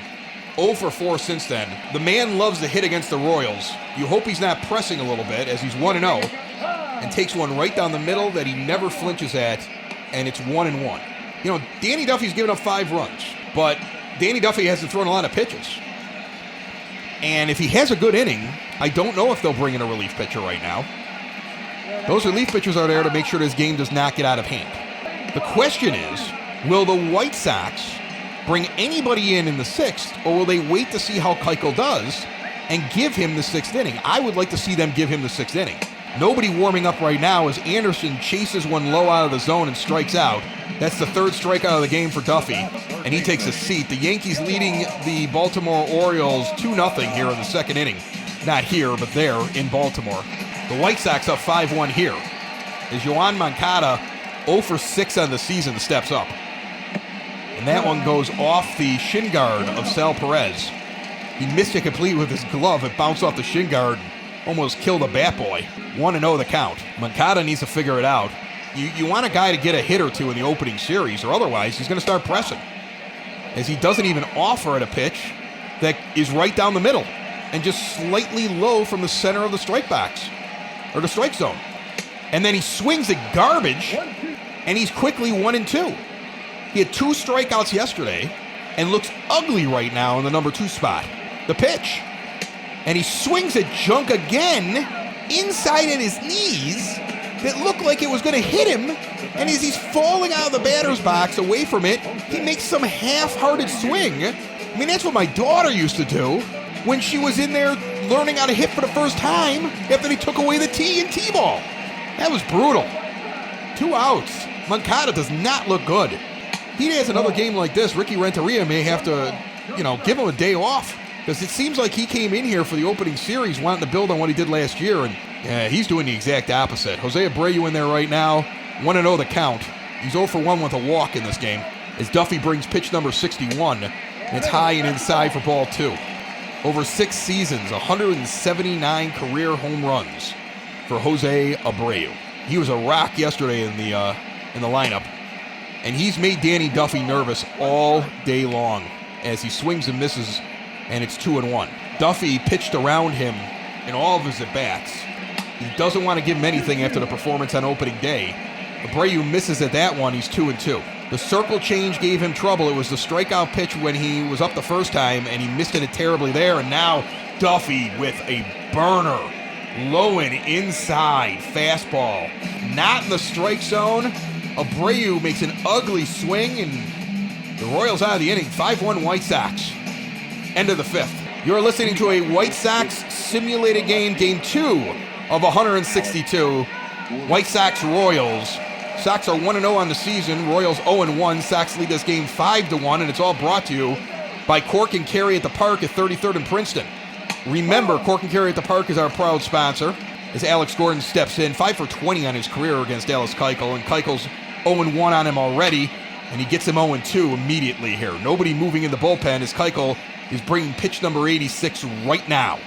0 for 4 since then. The man loves to hit against the Royals. You hope he's not pressing a little bit, as he's 1-0, and takes one right down the middle that he never flinches at, and it's 1-1. You know, Danny Duffy's given up 5 runs, but Danny Duffy hasn't thrown a lot of pitches. And if he has a good inning, I don't know if they'll bring in a relief pitcher right now. Those relief pitchers are there to make sure this game does not get out of hand. The question is, will the White Sox bring anybody in the 6th, or will they wait to see how Keuchel does and give him the 6th inning? I would like to see them give him the 6th inning. Nobody warming up right now as Anderson chases one low out of the zone and strikes out. That's the 3rd strikeout of the game for Duffy, and he takes a seat. The Yankees leading the Baltimore Orioles 2-0 here in the 2nd inning. Not here, but there in Baltimore. The White Sox up 5-1 here as Yoan Moncada, 0 for 6 on the season, steps up. And that one goes off the shin guard of Sal Perez. He missed it complete with his glove. It bounced off the shin guard, almost killed a bat boy. 1-0 the count. Moncada needs to figure it out. You want a guy to get a hit or 2 in the opening series, or otherwise he's going to start pressing, as he doesn't even offer at a pitch that is right down the middle and just slightly low from the center of the strike box, or the strike zone. And then he swings at garbage, and he's quickly 1-2. He had 2 strikeouts yesterday and looks ugly right now in the number 2 spot. The pitch. And he swings at junk again, inside at his knees, that looked like it was going to hit him. And as he's falling out of the batter's box away from it, he makes some half-hearted swing. I mean, that's what my daughter used to do when she was in there learning how to hit for the first time after they took away the tee in T-ball. That was brutal. 2 outs. Moncada does not look good. He has another game like this, Ricky Renteria may have to, give him a day off, because it seems like he came in here for the opening series wanting to build on what he did last year, and he's doing the exact opposite. Jose Abreu in there right now, 1-0 the count. He's 0 for 1 with a walk in this game, as Duffy brings pitch number 61, and it's high and inside for ball 2. Over 6 seasons, 179 career home runs for Jose Abreu. He was a rock yesterday in the lineup, and he's made Danny Duffy nervous all day long as he swings and misses, and it's 2-1. Duffy pitched around him in all of his at-bats. He doesn't want to give him anything after the performance on opening day. Abreu misses at that one, he's 2-2. The circle change gave him trouble. It was the strikeout pitch when he was up the first time, and he missed it terribly there, and now Duffy with a burner. Low and inside fastball. Not in the strike zone, Abreu makes an ugly swing, and the Royals out of the inning. 5-1 White Sox. End of the fifth. You're listening to a White Sox simulated game, game 2 of 162. White Sox Royals. Sox are 1-0 on the season. Royals 0-1. Sox lead this game 5-1, and it's all brought to you by Cork and Carry at the Park at 33rd and Princeton. Remember, Cork and Carry at the Park is our proud sponsor as Alex Gordon steps in. 5 for 20 on his career against Dallas Keuchel, and Keuchel's 0-1 on him already, and he gets him 0-2 immediately here. Nobody moving in the bullpen as Keuchel is bringing pitch number 86 right now.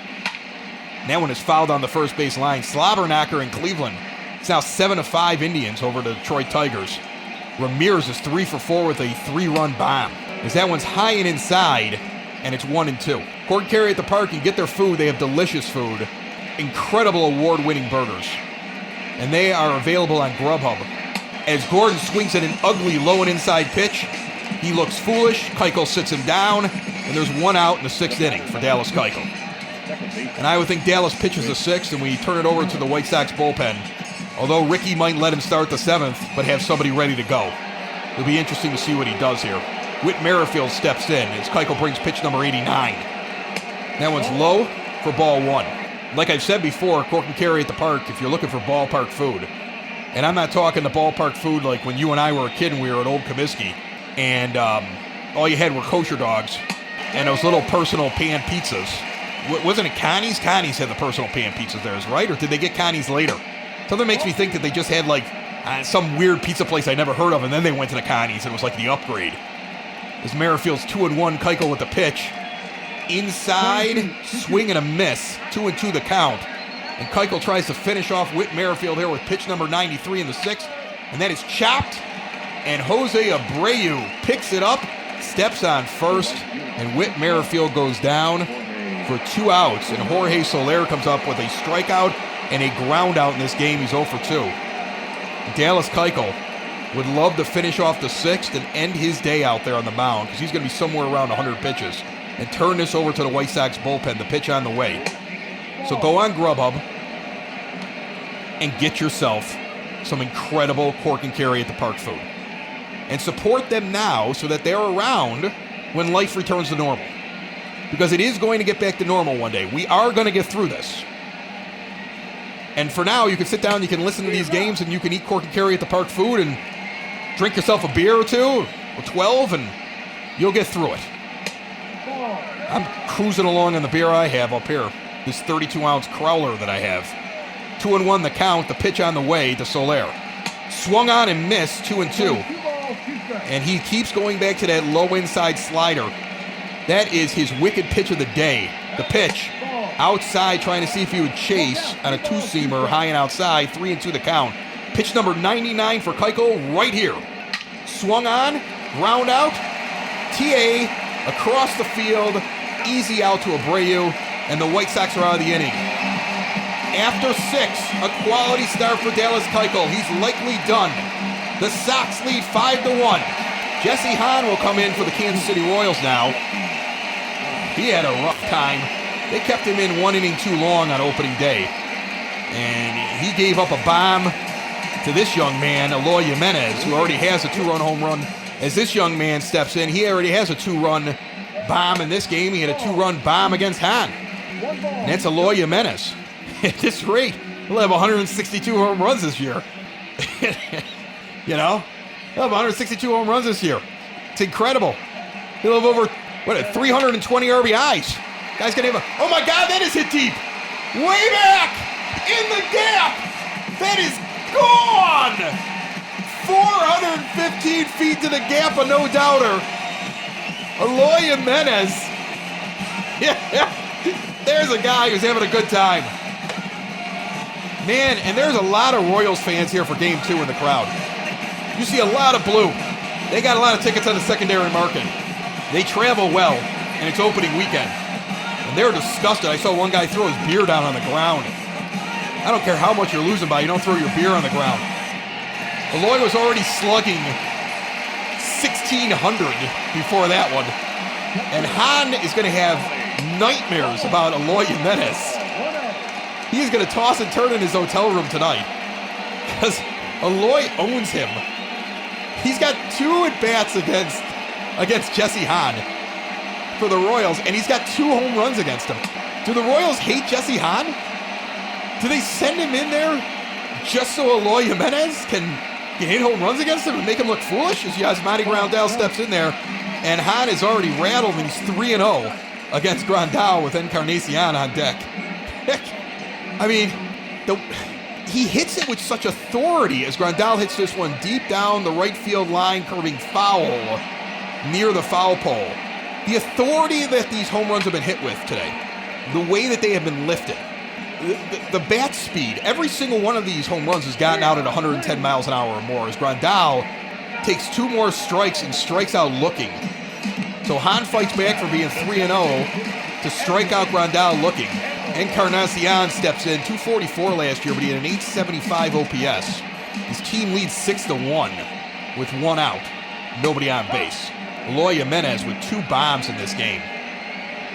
And that one is fouled on the first base line. Slobberknocker in Cleveland. It's now 7-5 Indians over the Detroit Tigers. Ramirez is 3 for 4 with a 3-run bomb. As that one's high and inside, and it's 1-2. Cork and Carry at the Park and get their food. They have delicious food. Incredible award-winning burgers. And they are available on Grubhub. As Gordon swings at an ugly low and inside pitch, he looks foolish. Keuchel sits him down, and there's 1 out in the 6th inning for Dallas Keuchel. And I would think Dallas pitches the 6th, and we turn it over to the White Sox bullpen. Although Ricky might let him start the 7th, but have somebody ready to go. It'll be interesting to see what he does here. Whit Merrifield steps in as Keuchel brings pitch number 89. That one's low for ball 1. Like I've said before, Cork and Carry at the Park, if you're looking for ballpark food, and I'm not talking the ballpark food like when you and I were a kid and we were at Old Comiskey, and all you had were kosher dogs and those little personal pan pizzas. Wasn't it Connie's? Connie's had the personal pan pizzas theirs, right? Or did they get Connie's later? Something makes me think that they just had like some weird pizza place I never heard of, and then they went to the Connie's and it was like the upgrade. As Merrifield's 2-1, Keuchel with the pitch. Inside, swing and a miss. 2-2 the count. And Keuchel tries to finish off Whit Merrifield here with pitch number 93 in the 6th. And that is chopped. And Jose Abreu picks it up, steps on first, and Whit Merrifield goes down for 2 outs. And Jorge Soler comes up with a strikeout and a ground out in this game. He's 0 for 2. Dallas Keuchel would love to finish off the 6th and end his day out there on the mound because he's going to be somewhere around 100 pitches. And turn this over to the White Sox bullpen, the pitch on the way. So go on Grubhub and get yourself some incredible Cork and Carry at the Park food. And support them now so that they're around when life returns to normal. Because it is going to get back to normal one day. We are going to get through this. And for now, you can sit down, you can listen to these games, and you can eat Cork and Carry at the Park food and drink yourself a beer or 2 or 12, and you'll get through it. I'm cruising along on the beer I have up here. This 32-ounce Crowler that I have. 2-1 the count, the pitch on the way to Soler. Swung on and missed, 2-2. And he keeps going back to that low inside slider. That is his wicked pitch of the day. The pitch, outside trying to see if he would chase on a 2-seamer, high and outside, 3-2 the count. Pitch number 99 for Keuchel right here. Swung on, ground out, TA across the field, easy out to Abreu, and the White Sox are out of the inning. After 6, a quality start for Dallas Keuchel. He's likely done. The Sox lead 5-1. Jesse Hahn will come in for the Kansas City Royals now. He had a rough time. They kept him in 1 inning too long on opening day. And he gave up a bomb to this young man, Eloy Jimenez, who already has a 2-run home run. As this young man steps in, he already has a 2-run bomb in this game. He had a 2-run bomb against Hahn. And that's Eloy Jimenez. At this rate, he'll have 162 home runs this year. You know? He'll have 162 home runs this year. It's incredible. He'll have over, 320 RBIs. Guy's going to have oh my God, that is hit deep. Way back in the gap. That is gone. 415 feet to the gap, a no-doubter. Eloy Jimenez. Yeah, there's a guy who's having a good time. Man, and there's a lot of Royals fans here for Game 2 in the crowd. You see a lot of blue. They got a lot of tickets on the secondary market. They travel well, and it's opening weekend. And they're disgusted. I saw one guy throw his beer down on the ground. I don't care how much you're losing by, you don't throw your beer on the ground. Eloy was already slugging 1,600 before that one. And Hahn is going to have nightmares about Eloy Jimenez. He is going to toss and turn in his hotel room tonight. Because Eloy owns him. He's got 2 at-bats against Jesse Hahn for the Royals, and he's got 2 home runs against him. Do the Royals hate Jesse Hahn? Do they send him in there just so Eloy Jimenez can hit home runs against him and make him look foolish? As Yasmani Grandal steps in there, and Hahn is already rattled, and he's 3-0 against Grandal with Encarnacion on deck. I mean, he hits it with such authority as Grandal hits this one deep down the right field line, curving foul near the foul pole. The authority that these home runs have been hit with today, the way that they have been lifted, the bat speed, every single one of these home runs has gotten out at 110 miles an hour or more as Grandal takes 2 more strikes and strikes out looking. So Hahn fights back for being 3-0 to strike out Grandal looking. Encarnacion steps in, 244 last year, but he had an 875 OPS. His team leads 6-1 with 1 out, nobody on base. Eloy Jimenez with 2 bombs in this game.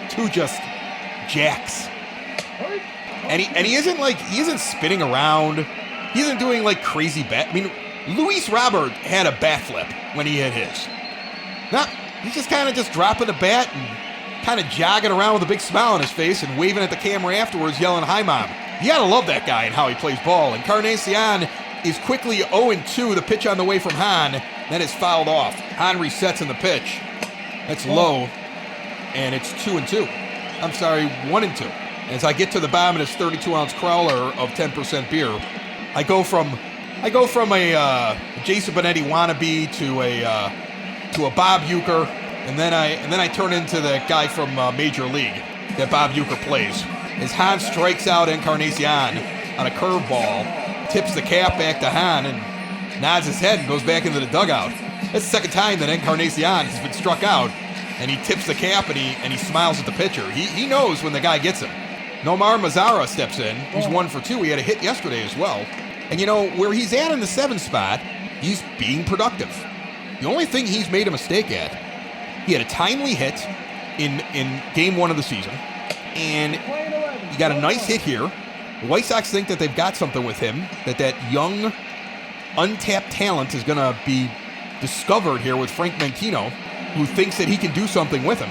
2 just jacks. And he isn't spinning around. He isn't doing like crazy bat. I mean, Luis Robert had a bat flip when he hit his. No, he's just kind of just dropping the bat and kind of jogging around with a big smile on his face and waving at the camera afterwards, yelling, "Hi, Mom." You gotta love that guy and how he plays ball. Encarnacion is quickly 0-2. The pitch on the way from Hahn, then it's fouled off. Hahn resets in the pitch. That's low, and it's 2-2. I'm sorry, 1-2. As I get to the bottom of this 32-ounce crawler of 10% beer, I go from a Jason Benetti wannabe to a Bob Uecker, and then I turn into the guy from Major League that Bob Uecker plays. As Hahn strikes out Encarnacion on a curveball, tips the cap back to Hahn and nods his head and goes back into the dugout. That's the second time that Encarnacion has been struck out, and he tips the cap and he smiles at the pitcher. He knows when the guy gets him. Nomar Mazara steps in. He's 1 for 2. He had a hit yesterday as well. And you know, where he's at in the 7 spot, he's being productive. The only thing he's made a mistake at, he had a timely hit in game 1 of the season, and he got a nice hit here. The White Sox think that they've got something with him, that young, untapped talent is going to be discovered here with Frank Mentino, who thinks that he can do something with him.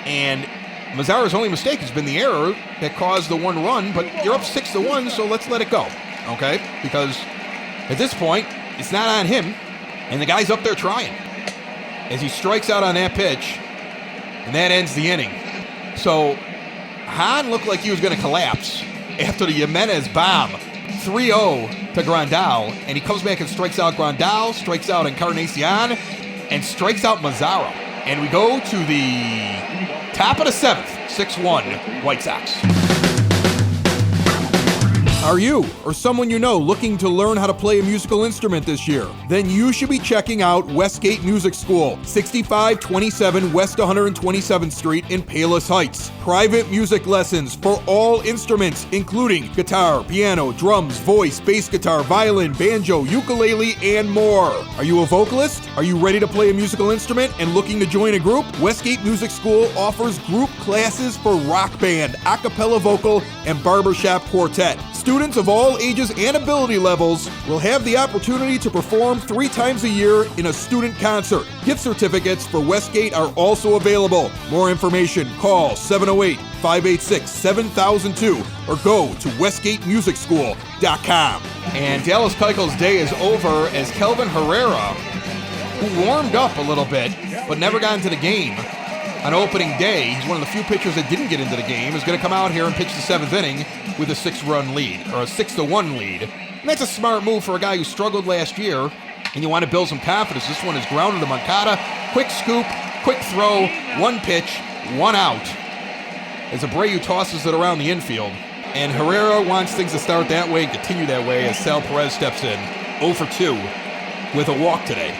And Mazara's only mistake has been the error that caused the 1 run, but you're up 6-1, so let's let it go, okay? Because at this point, it's not on him, and the guy's up there trying as he strikes out on that pitch, and that ends the inning. So Hahn looked like he was going to collapse after the Jimenez bomb. 3-0 to Grandal, and he comes back and strikes out Grandal, strikes out Encarnacion, and strikes out Mazara. And we go to the top of the 7th, 6-1 White Sox. Are you or someone you know looking to learn how to play a musical instrument this year? Then you should be checking out Westgate Music School, 6527 West 127th Street in Palos Heights. Private music lessons for all instruments, including guitar, piano, drums, voice, bass guitar, violin, banjo, ukulele, and more. Are you a vocalist? Are you ready to play a musical instrument and looking to join a group? Westgate Music School offers group classes for rock band, a cappella vocal, and barbershop quartet. Students of all ages and ability levels will have the opportunity to perform 3 times a year in a student concert. Gift certificates for Westgate are also available. More information, call 708-586-7002 or go to westgatemusicschool.com. And Dallas Keuchel's day is over as Kelvin Herrera, who warmed up a little bit but never got into the game on opening day, he's one of the few pitchers that didn't get into the game, is going to come out here and pitch the 7th inning with a 6-run lead, or a 6-1 lead. And that's a smart move for a guy who struggled last year, and you want to build some confidence. This one is grounded to Moncada. Quick scoop, quick throw, 1 pitch, 1 out, as Abreu tosses it around the infield. And Herrera wants things to start that way and continue that way as Sal Perez steps in, 0 for 2 with a walk today.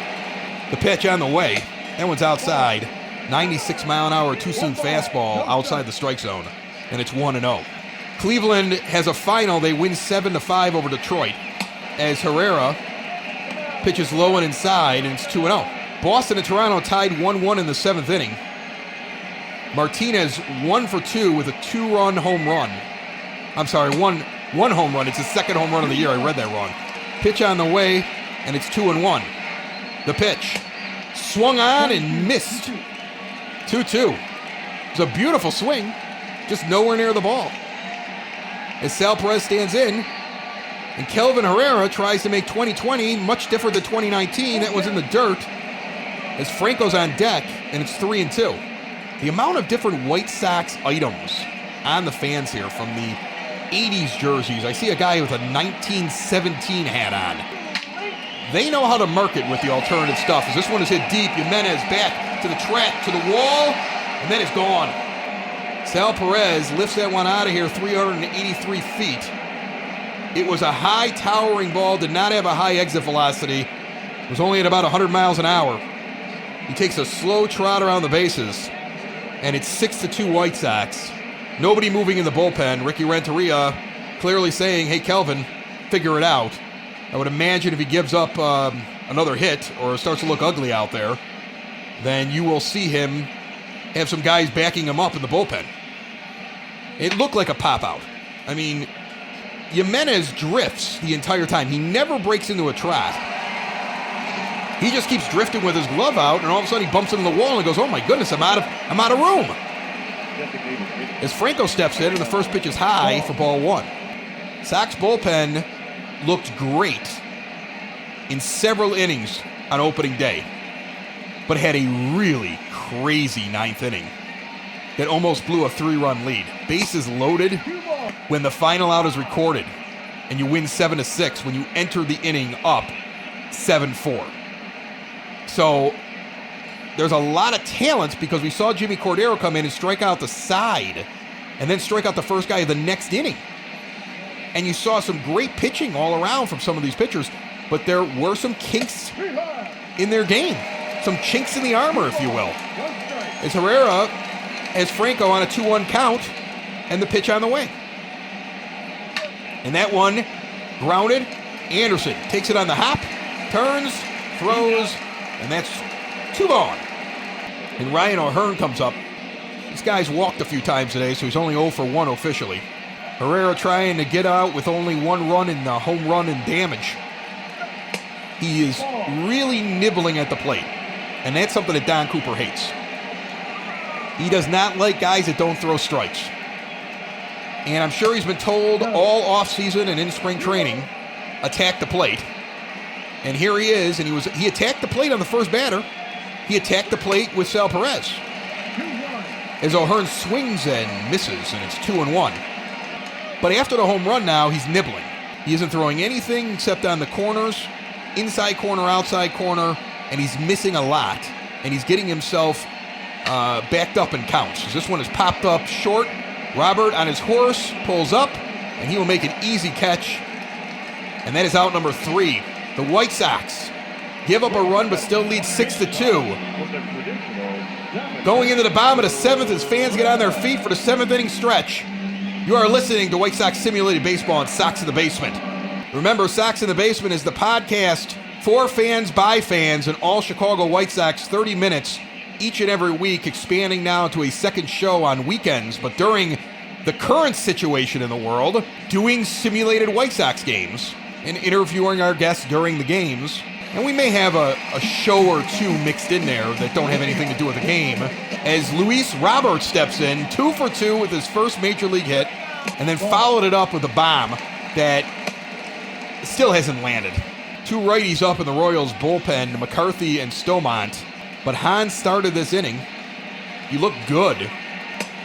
The pitch on the way, that one's outside. 96-mile-an-hour too-soon fastball outside the strike zone, and it's 1-0. Cleveland has a final. They win 7-5 over Detroit as Herrera pitches low and inside, and it's 2-0. Boston and Toronto tied 1-1 in the 7th inning. Martinez 1 for 2 with a 2-run home run. I'm sorry, one home run. It's his 2nd home run of the year. I read that wrong. Pitch on the way, and it's 2-1. The pitch. Swung on and missed. 2-2. It was a beautiful swing, just nowhere near the ball. As Sal Perez stands in, and Kelvin Herrera tries to make 2020 much different than 2019. That was in the dirt. As Franco's on deck, and it's 3-2. The amount of different White Sox items on the fans here, from the 80s jerseys. I see a guy with a 1917 hat on. They know how to market with the alternative stuff. As this one is hit deep, Jimenez back to the track, to the wall, and then it's gone. Sal Perez lifts that one out of here 383 feet. It was a high towering ball, did not have a high exit velocity. It was only at about 100 miles an hour. He takes a slow trot around the bases, and it's 6-2 White Sox. Nobody moving in the bullpen. Ricky Renteria clearly saying, hey, Kelvin, figure it out. I would imagine if he gives up another hit or starts to look ugly out there, then you will see him have some guys backing him up in the bullpen. It looked like a pop-out. I mean, Jimenez drifts the entire time. He never breaks into a trot. He just keeps drifting with his glove out, and all of a sudden he bumps into the wall and goes, oh my goodness, I'm out of room. As Franco steps in, and the first pitch is high for ball one. Sox bullpen looked great in several innings on opening day, but had a really crazy ninth inning that almost blew a 3-run lead. Bases loaded when the final out is recorded, and you win 7-6 when you enter the inning up 7-4. So there's a lot of talent, because we saw Jimmy Cordero come in and strike out the side and then strike out the first guy of the next inning. And you saw some great pitching all around from some of these pitchers, but there were some kinks in their game, some chinks in the armor, if you will. As Herrera has Franco on a 2-1 count and the pitch on the way. And that one grounded. Anderson takes it on the hop, turns, throws, and that's 2 gone. And Ryan O'Hearn comes up. This guy's walked a few times today, so he's only 0 for 1 officially. Herrera trying to get out with only 1 run in the home run and damage. He is really nibbling at the plate, and that's something that Don Cooper hates. He does not like guys that don't throw strikes. And I'm sure he's been told all offseason and in spring training, attack the plate. And here he is, and he attacked the plate on the first batter. He attacked the plate with Sal Perez. As O'Hearn swings and misses, and it's 2-1. But after the home run now, he's nibbling. He isn't throwing anything except on the corners, inside corner, outside corner, and he's missing a lot. And he's getting himself backed up in counts. This one is popped up short. Robert on his horse pulls up, and he will make an easy catch. And that is out number 3. The White Sox give up a run but still lead 6-2. Going into the bottom of the 7th as fans get on their feet for the 7th inning stretch. You are listening to White Sox Simulated Baseball on Sox in the Basement. Remember, Sox in the Basement is the podcast for fans by fans and all Chicago White Sox, 30 minutes each and every week, expanding now to a second show on weekends. But during the current situation in the world, doing simulated White Sox games and interviewing our guests during the games. And we may have a show or two mixed in there that don't have anything to do with the game, as Luis Robert steps in, 2 for 2 with his first major league hit, and then followed it up with a bomb that still hasn't landed. 2 righties up in the Royals bullpen, McCarthy and Stomont. But Hans started this inning. He looked good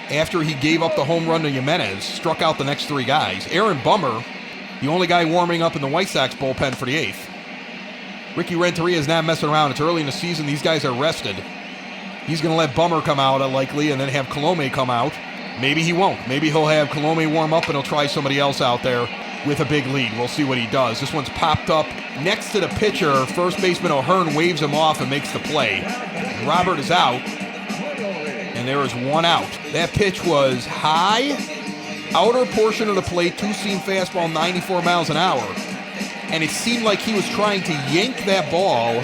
after he gave up the home run to Jimenez, struck out the next 3 guys. Aaron Bummer, the only guy warming up in the White Sox bullpen for the 8th. Ricky Renteria is not messing around. It's early in the season. These guys are rested. He's going to let Bummer come out, likely, and then have Colome come out. Maybe he won't. Maybe he'll have Colome warm up and he'll try somebody else out there with a big lead. We'll see what he does. This one's popped up next to the pitcher. First baseman O'Hearn waves him off and makes the play. And Robert is out, and there is 1 out. That pitch was high, outer portion of the plate, 2-seam fastball, 94 miles an hour. And it seemed like he was trying to yank that ball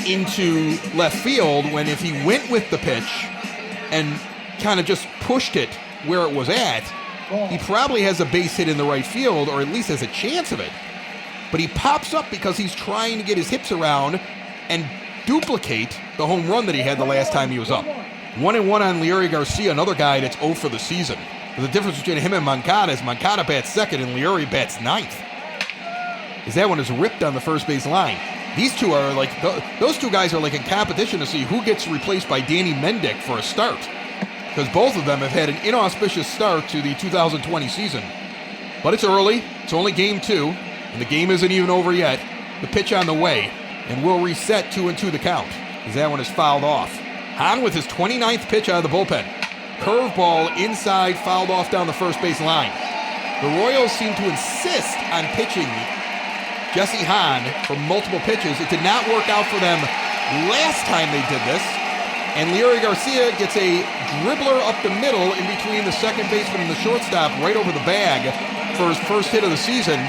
into left field, when if he went with the pitch and kind of just pushed it where it was at, he probably has a base hit in the right field, or at least has a chance of it. But he pops up because he's trying to get his hips around and duplicate the home run that he had the last time he was up. 1-1 on Leury Garcia, another guy that's 0 for the season. The difference between him and Moncada is Moncada bats second and Leury bats ninth. As that one is ripped on the first base line. These two are like, those two guys are like in competition to see who gets replaced by Danny Mendick for a start. Because both of them have had an inauspicious start to the 2020 season. But it's early, it's only game 2, and the game isn't even over yet. The pitch on the way, and we'll reset 2-2 the count, as that one is fouled off. Hahn with his 29th pitch out of the bullpen. Curveball inside, fouled off down the first base line. The Royals seem to insist on pitching Jesse Hahn for multiple pitches. It did not work out for them last time they did this. And Leury Garcia gets a dribbler up the middle in between the second baseman and the shortstop right over the bag for his first hit of the season.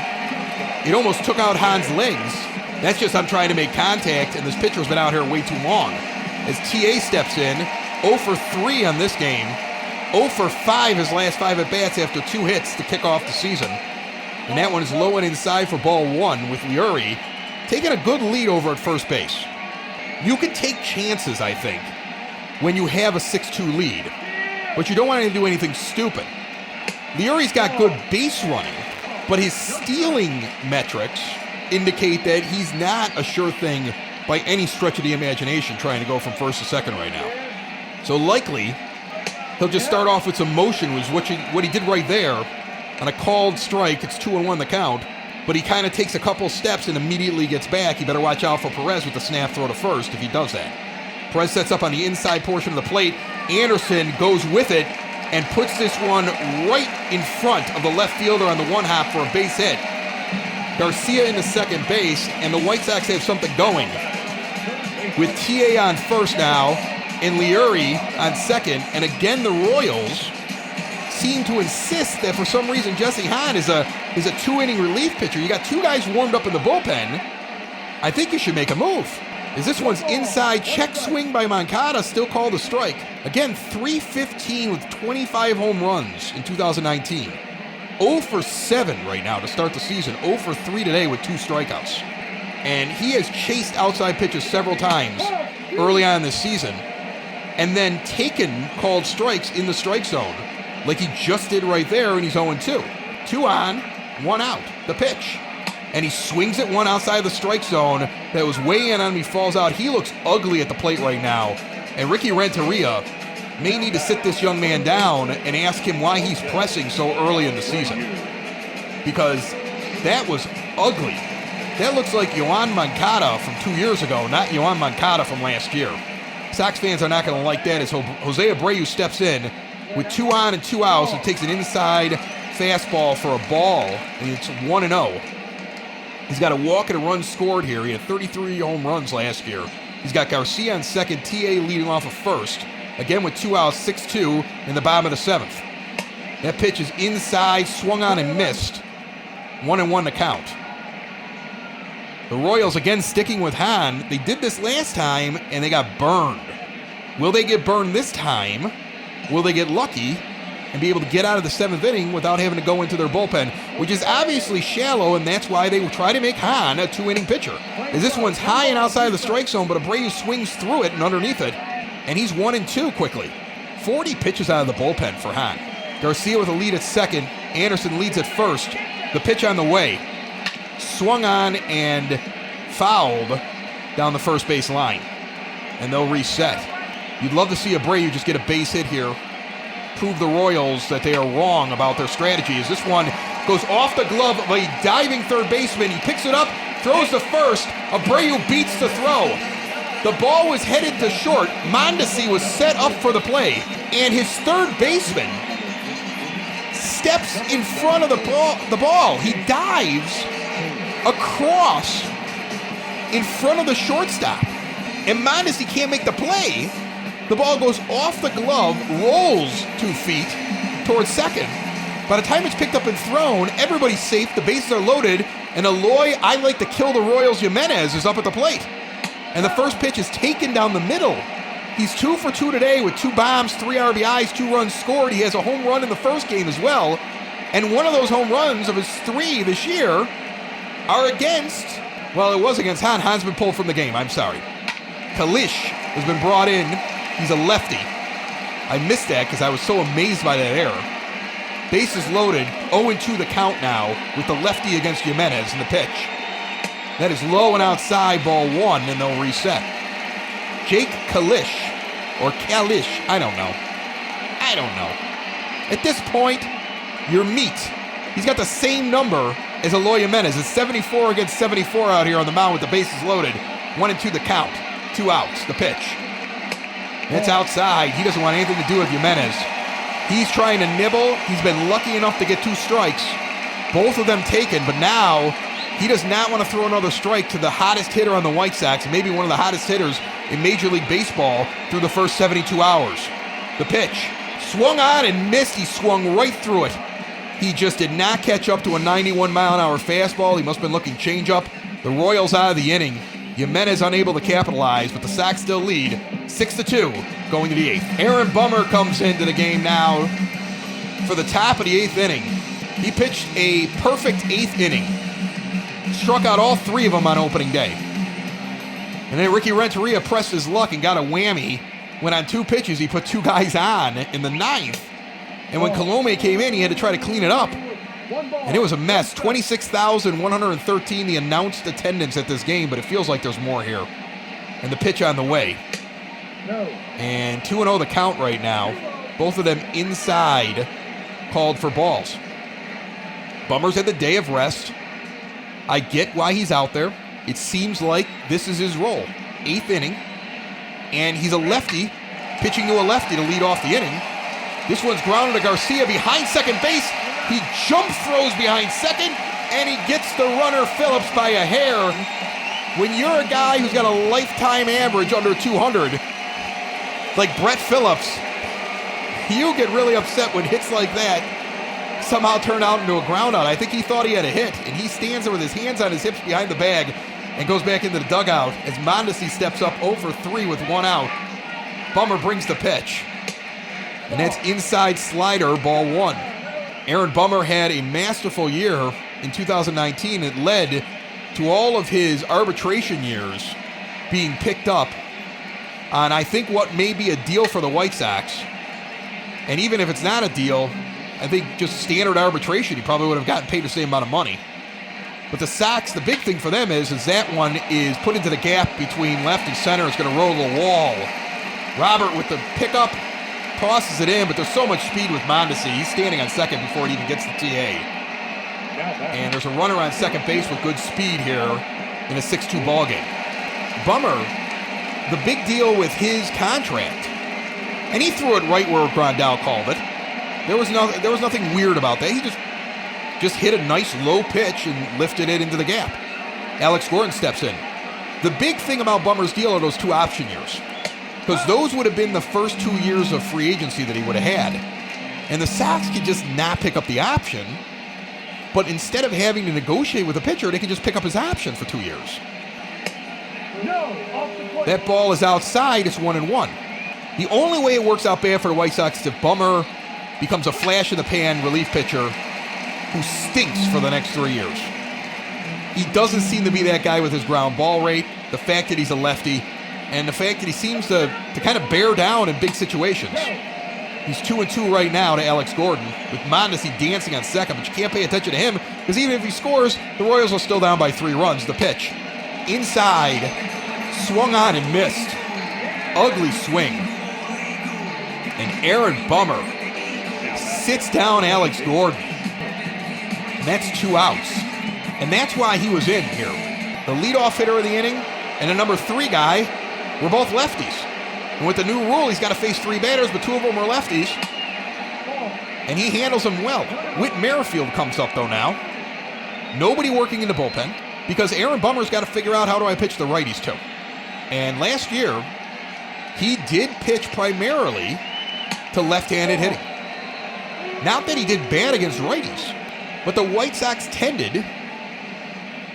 It almost took out Hahn's legs. That's just I'm trying to make contact, and this pitcher's been out here way too long. As TA steps in, 0 for 3 on this game. 0 for 5 his last 5 at-bats after 2 hits to kick off the season. And that one is low and inside for ball 1 with Leury taking a good lead over at first base. You can take chances, I think, when you have a 6-2 lead, but you don't want to do anything stupid. Leury's got good base running, but his stealing metrics indicate that he's not a sure thing by any stretch of the imagination trying to go from first to second right now. So likely, he'll just start off with some motion, which is what he did right there. On a called strike, it's 2-1 the count, but he kind of takes a couple steps and immediately gets back. You better watch out for Perez with the snap throw to first if he does that. Perez sets up on the inside portion of the plate. Anderson goes with it and puts this one right in front of the left fielder on the one hop for a base hit. Garcia into second base, and the White Sox have something going. With TA on first now, and Leury on second, and again the Royals seem to insist that for some reason Jesse Hahn is a 2-inning relief pitcher. You got 2 guys warmed up in the bullpen. I think you should make a move. As this one's inside, check swing by Moncada, still called a strike. Again, .315 with 25 home runs in 2019. 0 for 7 right now to start the season. 0 for 3 today with 2 strikeouts. And he has chased outside pitches several times early on this season and then taken called strikes in the strike zone like he just did right there, and he's 0-2. 2 on, 1 out, the pitch. And he swings at one outside the strike zone that was way in on him. He falls out. He looks ugly at the plate right now. And Ricky Renteria may need to sit this young man down and ask him why he's pressing so early in the season. Because that was ugly. That looks like Yoan Moncada from 2 years ago, not Yoan Moncada from last year. Sox fans are not going to like that as Jose Abreu steps in with 2 on and 2 outs and takes an inside fastball for a ball, and it's 1-0. He's got a walk and a run scored here. He had 33 home runs last year. He's got Garcia on second, TA leading off of first. Again with 2 outs, 6-2 in the bottom of the 7th. That pitch is inside, swung on and missed. 1-1 to count. The Royals again sticking with Hahn. They did this last time and they got burned. Will they get burned this time? Will they get lucky and be able to get out of the 7th inning without having to go into their bullpen, which is obviously shallow, and that's why they will try to make Hahn a 2-inning pitcher. As this one's high and outside of the strike zone, but Abreu swings through it and underneath it, and he's 1-2 quickly. 40 pitches out of the bullpen for Hahn. Garcia with a lead at second. Anderson leads at first. The pitch on the way. Swung on and fouled down the first base line. And they'll reset. You'd love to see Abreu just get a base hit here. Prove the Royals that they are wrong about their strategy. As this one goes off the glove of a diving third baseman. He picks it up, throws to first. Abreu beats the throw. The ball was headed to short. Mondesi was set up for the play. And his third baseman steps in front of the ball. He dives across in front of the shortstop. And Mondesi can't make the play. The ball goes off the glove, rolls 2 feet towards second. By the time it's picked up and thrown, everybody's safe, the bases are loaded, and Eloy, I like to kill the Royals, Jimenez is up at the plate. And the first pitch is taken down the middle. He's 2 for 2 today with 2 bombs, 3 RBIs, 2 runs scored. He has a home run in the first game as well. And one of those home runs of his 3 this year are against, well, it was against Hahn. Hahn's been pulled from the game, I'm sorry. Kalish has been brought in. He's a lefty. I missed that because I was so amazed by that error. Bases loaded, 0-2 the count now with the lefty against Jimenez in the pitch. That is low and outside, ball 1, and they'll reset. Jake Kalish, or Kalish, I don't know. At this point, you're meat. He's got the same number as Eloy Jimenez. It's 74 against 74 out here on the mound with the bases loaded. 1-2 the count. 2 outs, the pitch. It's outside. He doesn't want anything to do with Jimenez. He's trying to nibble. He's been lucky enough to get 2 strikes. Both of them taken, but now he does not want to throw another strike to the hottest hitter on the White Sox, maybe one of the hottest hitters in Major League Baseball through the first 72 hours. The pitch. Swung on and missed. He swung right through it. He just did not catch up to a 91-mile-an-hour fastball. He must have been looking changeup. The Royals out of the inning. Jimenez unable to capitalize, but the Sox still lead 6-2 going to the 8th. Aaron Bummer comes into the game now for the top of the 8th inning. He pitched a perfect 8th inning. Struck out all 3 of them on opening day. And then Ricky Renteria pressed his luck and got a whammy when on 2 pitches he put 2 guys on in the 9th. And when Colome came in, he had to try to clean it up. And it was a mess. 26,113 the announced attendance at this game, but it feels like there's more here. And the pitch on the way. And 2-0 the count right now. Both of them inside, called for balls. Bummer's had the day of rest. I get why he's out there. It seems like this is his role. 8th inning. And he's a lefty, pitching to a lefty to lead off the inning. This one's grounded to Garcia behind second base. He jump throws behind second, and he gets the runner Phillips by a hair. When you're a guy who's got a lifetime average under 200, like Brett Phillips, you get really upset when hits like that somehow turn out into a ground out. I think he thought he had a hit, and he stands there with his hands on his hips behind the bag and goes back into the dugout as Mondesi steps up 0-3 with 1 out. Bummer brings the pitch. And that's inside slider, ball 1. Aaron Bummer had a masterful year in 2019. It led to all of his arbitration years being picked up on, I think, what may be a deal for the White Sox. And even if it's not a deal, I think just standard arbitration, he probably would have gotten paid the same amount of money. But the Sox, the big thing for them is that one is put into the gap between left and center. It's going to roll the wall. Robert with the pickup tosses it in, but there's so much speed with Mondesi. He's standing on second before it even gets to TA. And there's a runner on second base with good speed here in a 6-2 ball game. Bummer, the big deal with his contract, and he threw it right where Grandal called it. There was nothing weird about that. He just hit a nice low pitch and lifted it into the gap. Alex Gordon steps in. The big thing about Bummer's deal are those 2 option years, because those would have been the first 2 years of free agency that he would have had. And the Sox could just not pick up the option, but instead of having to negotiate with a pitcher, they can just pick up his option for 2 years. That ball is outside. It's 1-1. The only way it works out bad for the White Sox is if Bummer becomes a flash-in-the-pan relief pitcher who stinks for the next 3 years. He doesn't seem to be that guy with his ground ball rate, the fact that he's a lefty, and the fact that he seems to kind of bear down in big situations. He's 2-2 right now to Alex Gordon, with Mondesi dancing on second, but you can't pay attention to him, because even if he scores, the Royals are still down by 3 runs. The pitch. Inside. Swung on and missed. Ugly swing. And Aaron Bummer sits down Alex Gordon. And that's 2 outs. And that's why he was in here. The leadoff hitter of the inning and the number 3 guy were both lefties. And with the new rule, he's got to face 3 batters, but 2 of them are lefties. And he handles them well. Whit Merrifield comes up, though, now. Nobody working in the bullpen, because Aaron Bummer's got to figure out, how do I pitch the righties, too? And last year, he did pitch primarily to left-handed hitting. Not that he did bad against righties, but the White Sox tended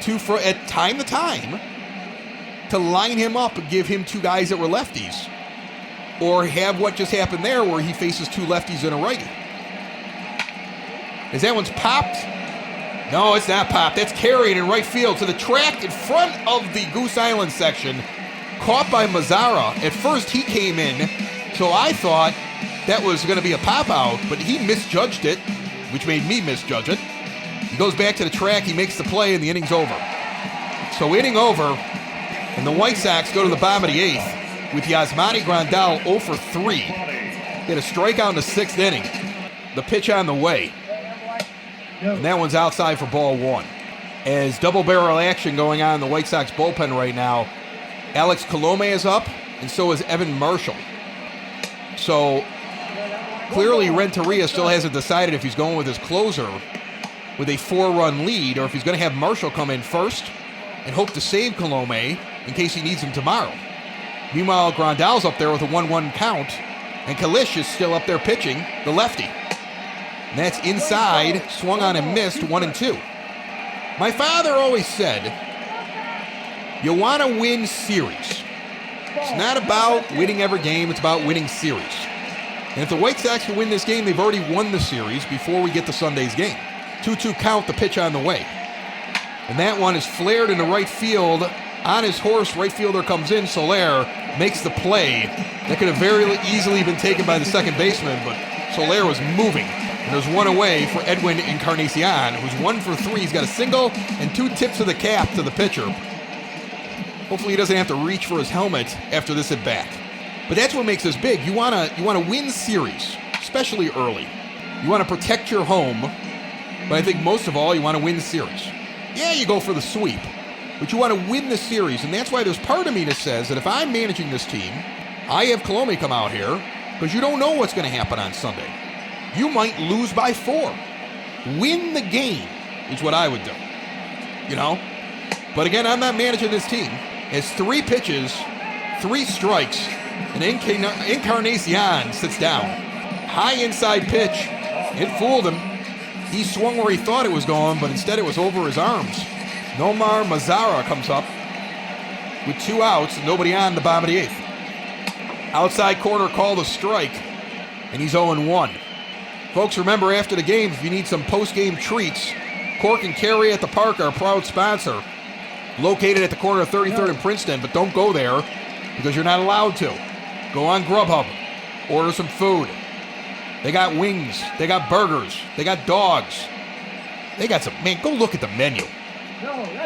to, at time to time, to line him up and give him 2 guys that were lefties. Or have what just happened there, where he faces 2 lefties and a righty. Is that one's popped? No, it's not popped. That's carried in right field to the track in front of the Goose Island section. caught by Mazzara. At first, he came in, so I thought that was going to be a pop-out, but he misjudged it, which made me misjudge it. He goes back to the track, he makes the play, and the inning's over. So inning over, and the White Sox go to the bottom of the 8th with Yasmani Grandal 0 for 3. Get a strikeout in the 6th inning. The pitch on the way. And that one's outside for ball 1. As double barrel action going on in the White Sox bullpen right now, Alex Colome is up, and so is Evan Marshall. So clearly Renteria still hasn't decided if he's going with his closer with a 4-run lead or if he's going to have Marshall come in first and hope to save Colome in case he needs him tomorrow. Meanwhile, Grandal's up there with a 1-1 count, and Kalish is still up there pitching, the lefty. And that's inside, swung on and missed, 1-2. My father always said, you want to win series. It's not about winning every game, it's about winning series. And if the White Sox can win this game, they've already won the series before we get to Sunday's game. 2-2 count, the pitch on the way. And that one is flared into right field. On his horse, right fielder comes in. Soler makes the play. That could have very easily been taken by the second baseman, but Soler was moving. And there's one away for Edwin Encarnacion, who's 1 for 3. He's got a single and 2 tips of the cap to the pitcher. Hopefully he doesn't have to reach for his helmet after this at bat. But that's what makes this big. You want to win series, especially early. You want to protect your home, but I think most of all, you want to win the series. Yeah, you go for the sweep, but you want to win the series, and that's why there's part of me that says that if I'm managing this team, I have Colome come out here because you don't know what's going to happen on Sunday. You might lose by 4. Win the game is what I would do, you know? But again, I'm not managing this team. It's 3 pitches, 3 strikes, and Encarnacion sits down. High inside pitch. It fooled him. He swung where he thought it was going, but instead it was over his arms. Nomar Mazzara comes up with 2 outs and nobody on the bottom of the 8th. Outside corner called a strike, and he's 0-1. Folks, remember after the game, if you need some post-game treats, Cork and Carry at the Park are a proud sponsor. Located at the corner of 33rd and Princeton, but don't go there because you're not allowed to. Go on Grubhub, order some food. They got wings, they got burgers, they got dogs. They got some, man, go look at the menu.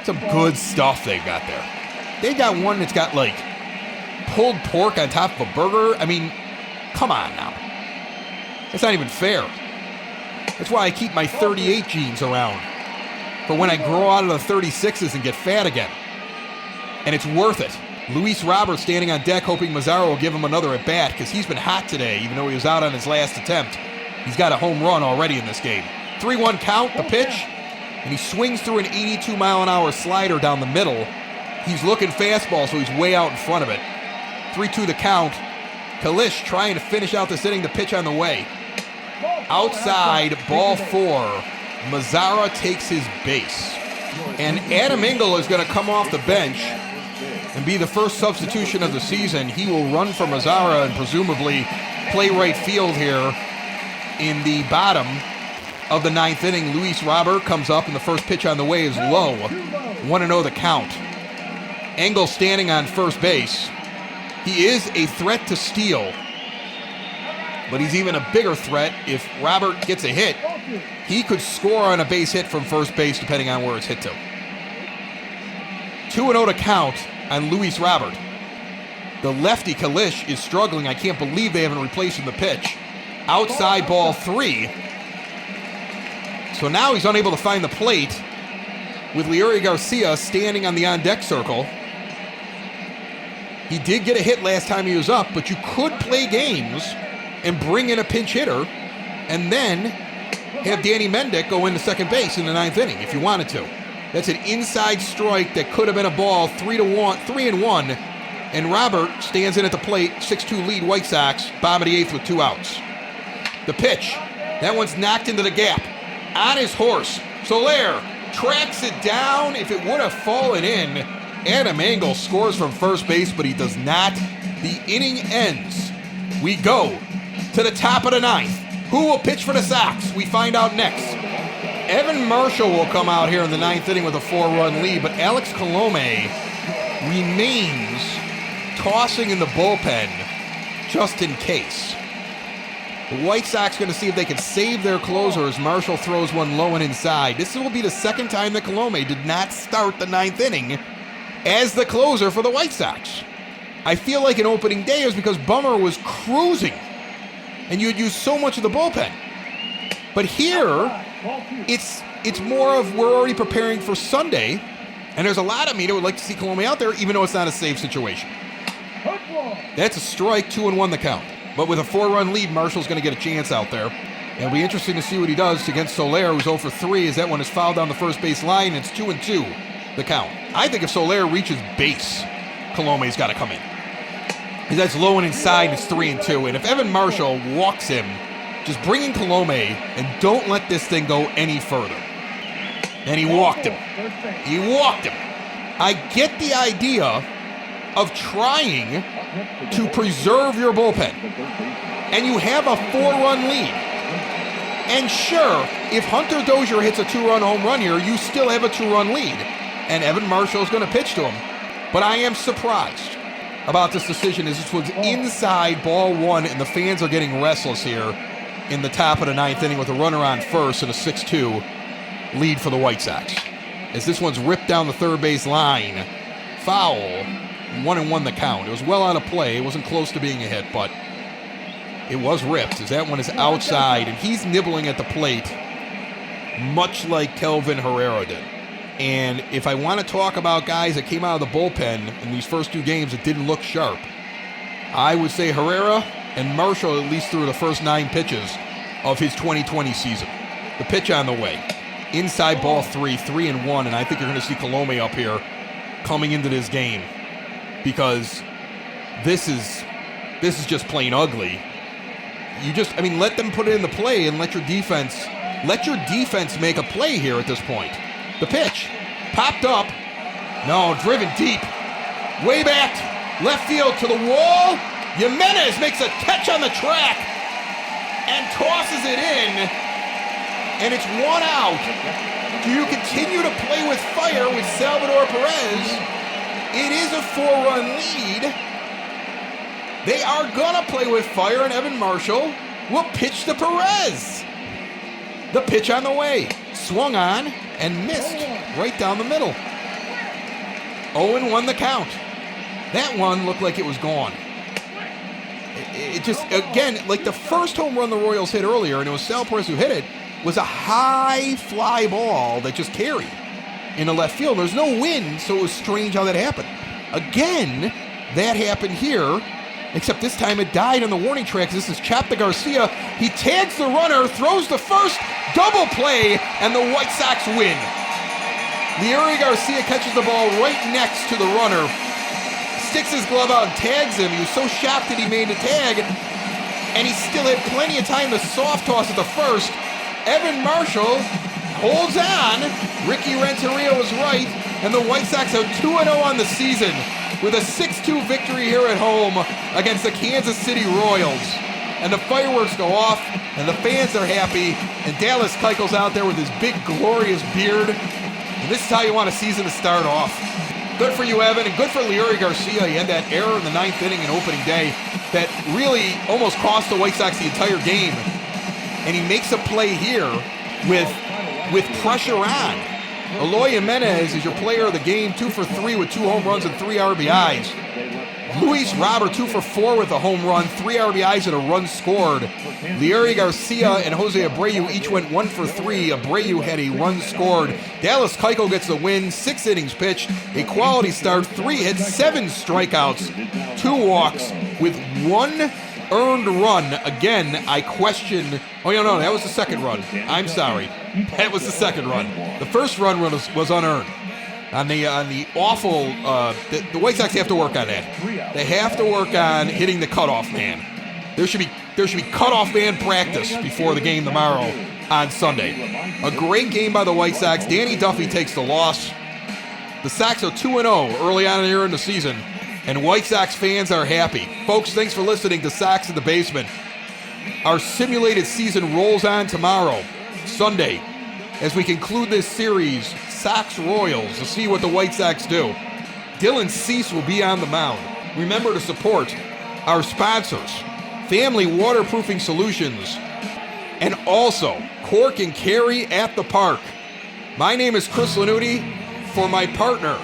Some good stuff they've got there. They got one that's got like pulled pork on top of a burger. I mean, come on now. That's not even fair. That's why I keep my 38 jeans around for when I grow out of the 36s and get fat again. And it's worth it. Luis Robert standing on deck hoping Mazzara will give him another at bat because he's been hot today even though he was out on his last attempt. He's got a home run already in this game. 3-1 count, the pitch, and he swings through an 82-mile-an-hour slider down the middle. He's looking fastball, so he's way out in front of it. 3-2 the count. Kalish trying to finish out this inning, the pitch on the way. Outside, ball 4. Mazzara takes his base. And Adam Engel is going to come off the bench and be the first substitution of the season. He will run for Mazzara and presumably play right field here in the bottom of the 9th inning. Luis Robert comes up, and the first pitch on the way is low. 1-0 the count. Engel standing on first base. He is a threat to steal, but he's even a bigger threat if Robert gets a hit. He could score on a base hit from first base depending on where it's hit to. 2-0 to count on Luis Robert. The lefty Kalish is struggling. I can't believe they haven't replaced him the pitch. Outside ball 3. So now he's unable to find the plate with Leury Garcia standing on the on-deck circle. He did get a hit last time he was up, but you could play games and bring in a pinch hitter and then have Danny Mendick go into second base in the 9th inning if you wanted to. That's an inside strike that could have been a ball, 3-1, and Robert stands in at the plate, 6-2 lead White Sox, bottom of the 8th with 2 outs. The pitch, that one's knocked into the gap. On his horse, Soler tracks it down. If it would have fallen in, Adam Engel scores from first base, but he does not. The inning ends. We go to the top of the 9th. Who will pitch for the Sox? We find out next. Evan Marshall will come out here in the 9th inning with a 4-run lead, but Alex Colome remains tossing in the bullpen just in case. The White Sox going to see if they can save their closer as Marshall throws one low and inside. This will be the second time that Colome did not start the ninth inning as the closer for the White Sox. I feel like an opening day is because Bummer was cruising and you had used so much of the bullpen. But here, it's more of we're already preparing for Sunday, and there's a lot of me that would like to see Colome out there, even though it's not a safe situation. That's a strike, 2-1 the count. But with a 4-run lead, Marshall's going to get a chance out there. It'll be interesting to see what he does against Soler, who's 0 for 3, as that one is fouled down the first base line. It's 2-2 the count. I think if Soler reaches base, Colome's got to come in. Because that's low and inside, it's 3-2. And if Evan Marshall walks him, just bring in Colome and don't let this thing go any further. And he walked him. He walked him. I get the idea of trying to preserve your bullpen. And you have a 4-run lead. And sure, if Hunter Dozier hits a 2-run home run here, you still have a 2-run lead. And Evan Marshall is going to pitch to him. But I am surprised about this decision as this was inside ball 1, and the fans are getting restless here in the top of the ninth inning with a runner on first and a 6-2 lead for the White Sox. As this one's ripped down the third base line. Foul. 1-1 the count. It was well out of play. It wasn't close to being a hit, but it was ripped as that one is outside, and he's nibbling at the plate much like Kelvin Herrera did. And if I want to talk about guys that came out of the bullpen in these first 2 games that didn't look sharp, I would say Herrera and Marshall at least through the first 9 pitches of his 2020 season. The pitch on the way. Inside ball 3, 3-1, and I think you're going to see Colome up here coming into this game because this is just plain ugly. Let them put it in the play and let your defense make a play here at this point. The pitch popped up. No, driven deep. Way back, left field to the wall. Jimenez makes a catch on the track and tosses it in, and it's 1 out. Do you continue to play with fire with Salvador Perez? It is a 4-run lead. They are going to play with fire, and Evan Marshall will pitch to Perez. The pitch on the way. Swung on and missed right down the middle. 0-1 the count. That one looked like it was gone. It just, again, like the first home run the Royals hit earlier, and it was Sal Perez who hit it, was a high fly ball that just carried in the left field. There's no wind, so it was strange how that happened. Again, that happened here, except this time it died on the warning track. This is Chapta Garcia. He tags the runner, throws the first, double play, and the White Sox win. Leury Garcia catches the ball right next to the runner, sticks his glove out and tags him. He was so shocked that he made the tag, and he still had plenty of time to soft toss at the first. Evan Marshall holds on. Ricky Renteria was right, and the White Sox are 2-0 on the season with a 6-2 victory here at home against the Kansas City Royals. And the fireworks go off, and the fans are happy, and Dallas Keuchel's out there with his big, glorious beard. And this is how you want a season to start off. Good for you, Evan, and good for Leury Garcia. He had that error in the 9th inning and opening day that really almost cost the White Sox the entire game. And he makes a play here with pressure on. Eloy Jimenez is your player of the game, 2 for 3 with 2 home runs and 3 RBIs. Luis Robert, 2 for 4 with a home run, 3 RBIs and a run scored. Leury Garcia and Jose Abreu each went 1 for 3. Abreu had a run scored. Dallas Keuchel gets the win, 6 innings pitched, a quality start, 3 hits, 7 strikeouts, 2 walks with 1 earned run. Again, I question. Oh, no, that was the second run. I'm sorry. That was the second run. The first run was unearned. On the awful, the White Sox have to work on that. They have to work on hitting the cutoff man. There should be cutoff man practice before the game tomorrow on Sunday. A great game by the White Sox. Danny Duffy takes the loss. The Sox are 2-0 early on here in the season, and White Sox fans are happy. Folks, thanks for listening to Sox in the Basement. Our simulated season rolls on tomorrow, Sunday, as we conclude this series, Sox Royals, to see what the White Sox do. Dylan Cease will be on the mound. remember to support our sponsors, Family Waterproofing Solutions, and also Cork and Carry at the Park. My name is Chris Lanuti. For my partner,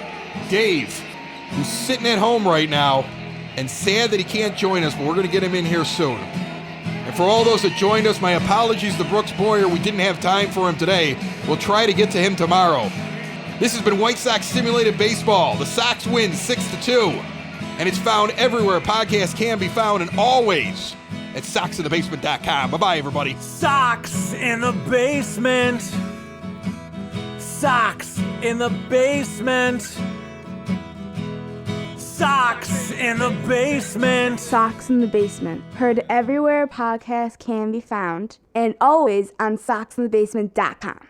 Dave, who's sitting at home right now and sad that he can't join us, but we're going to get him in here soon. And for all those that joined us, my apologies to Brooks Boyer. We didn't have time for him today. We'll try to get to him tomorrow. This has been White Sox Simulated Baseball. The Sox win 6-2. And it's found everywhere podcasts can be found, and always at SoxInTheBasement.com. Bye-bye, everybody. Sox in the basement. Sox in the basement. Sox in the basement. Sox in the Basement. Heard everywhere podcasts can be found, and always on SoxInTheBasement.com.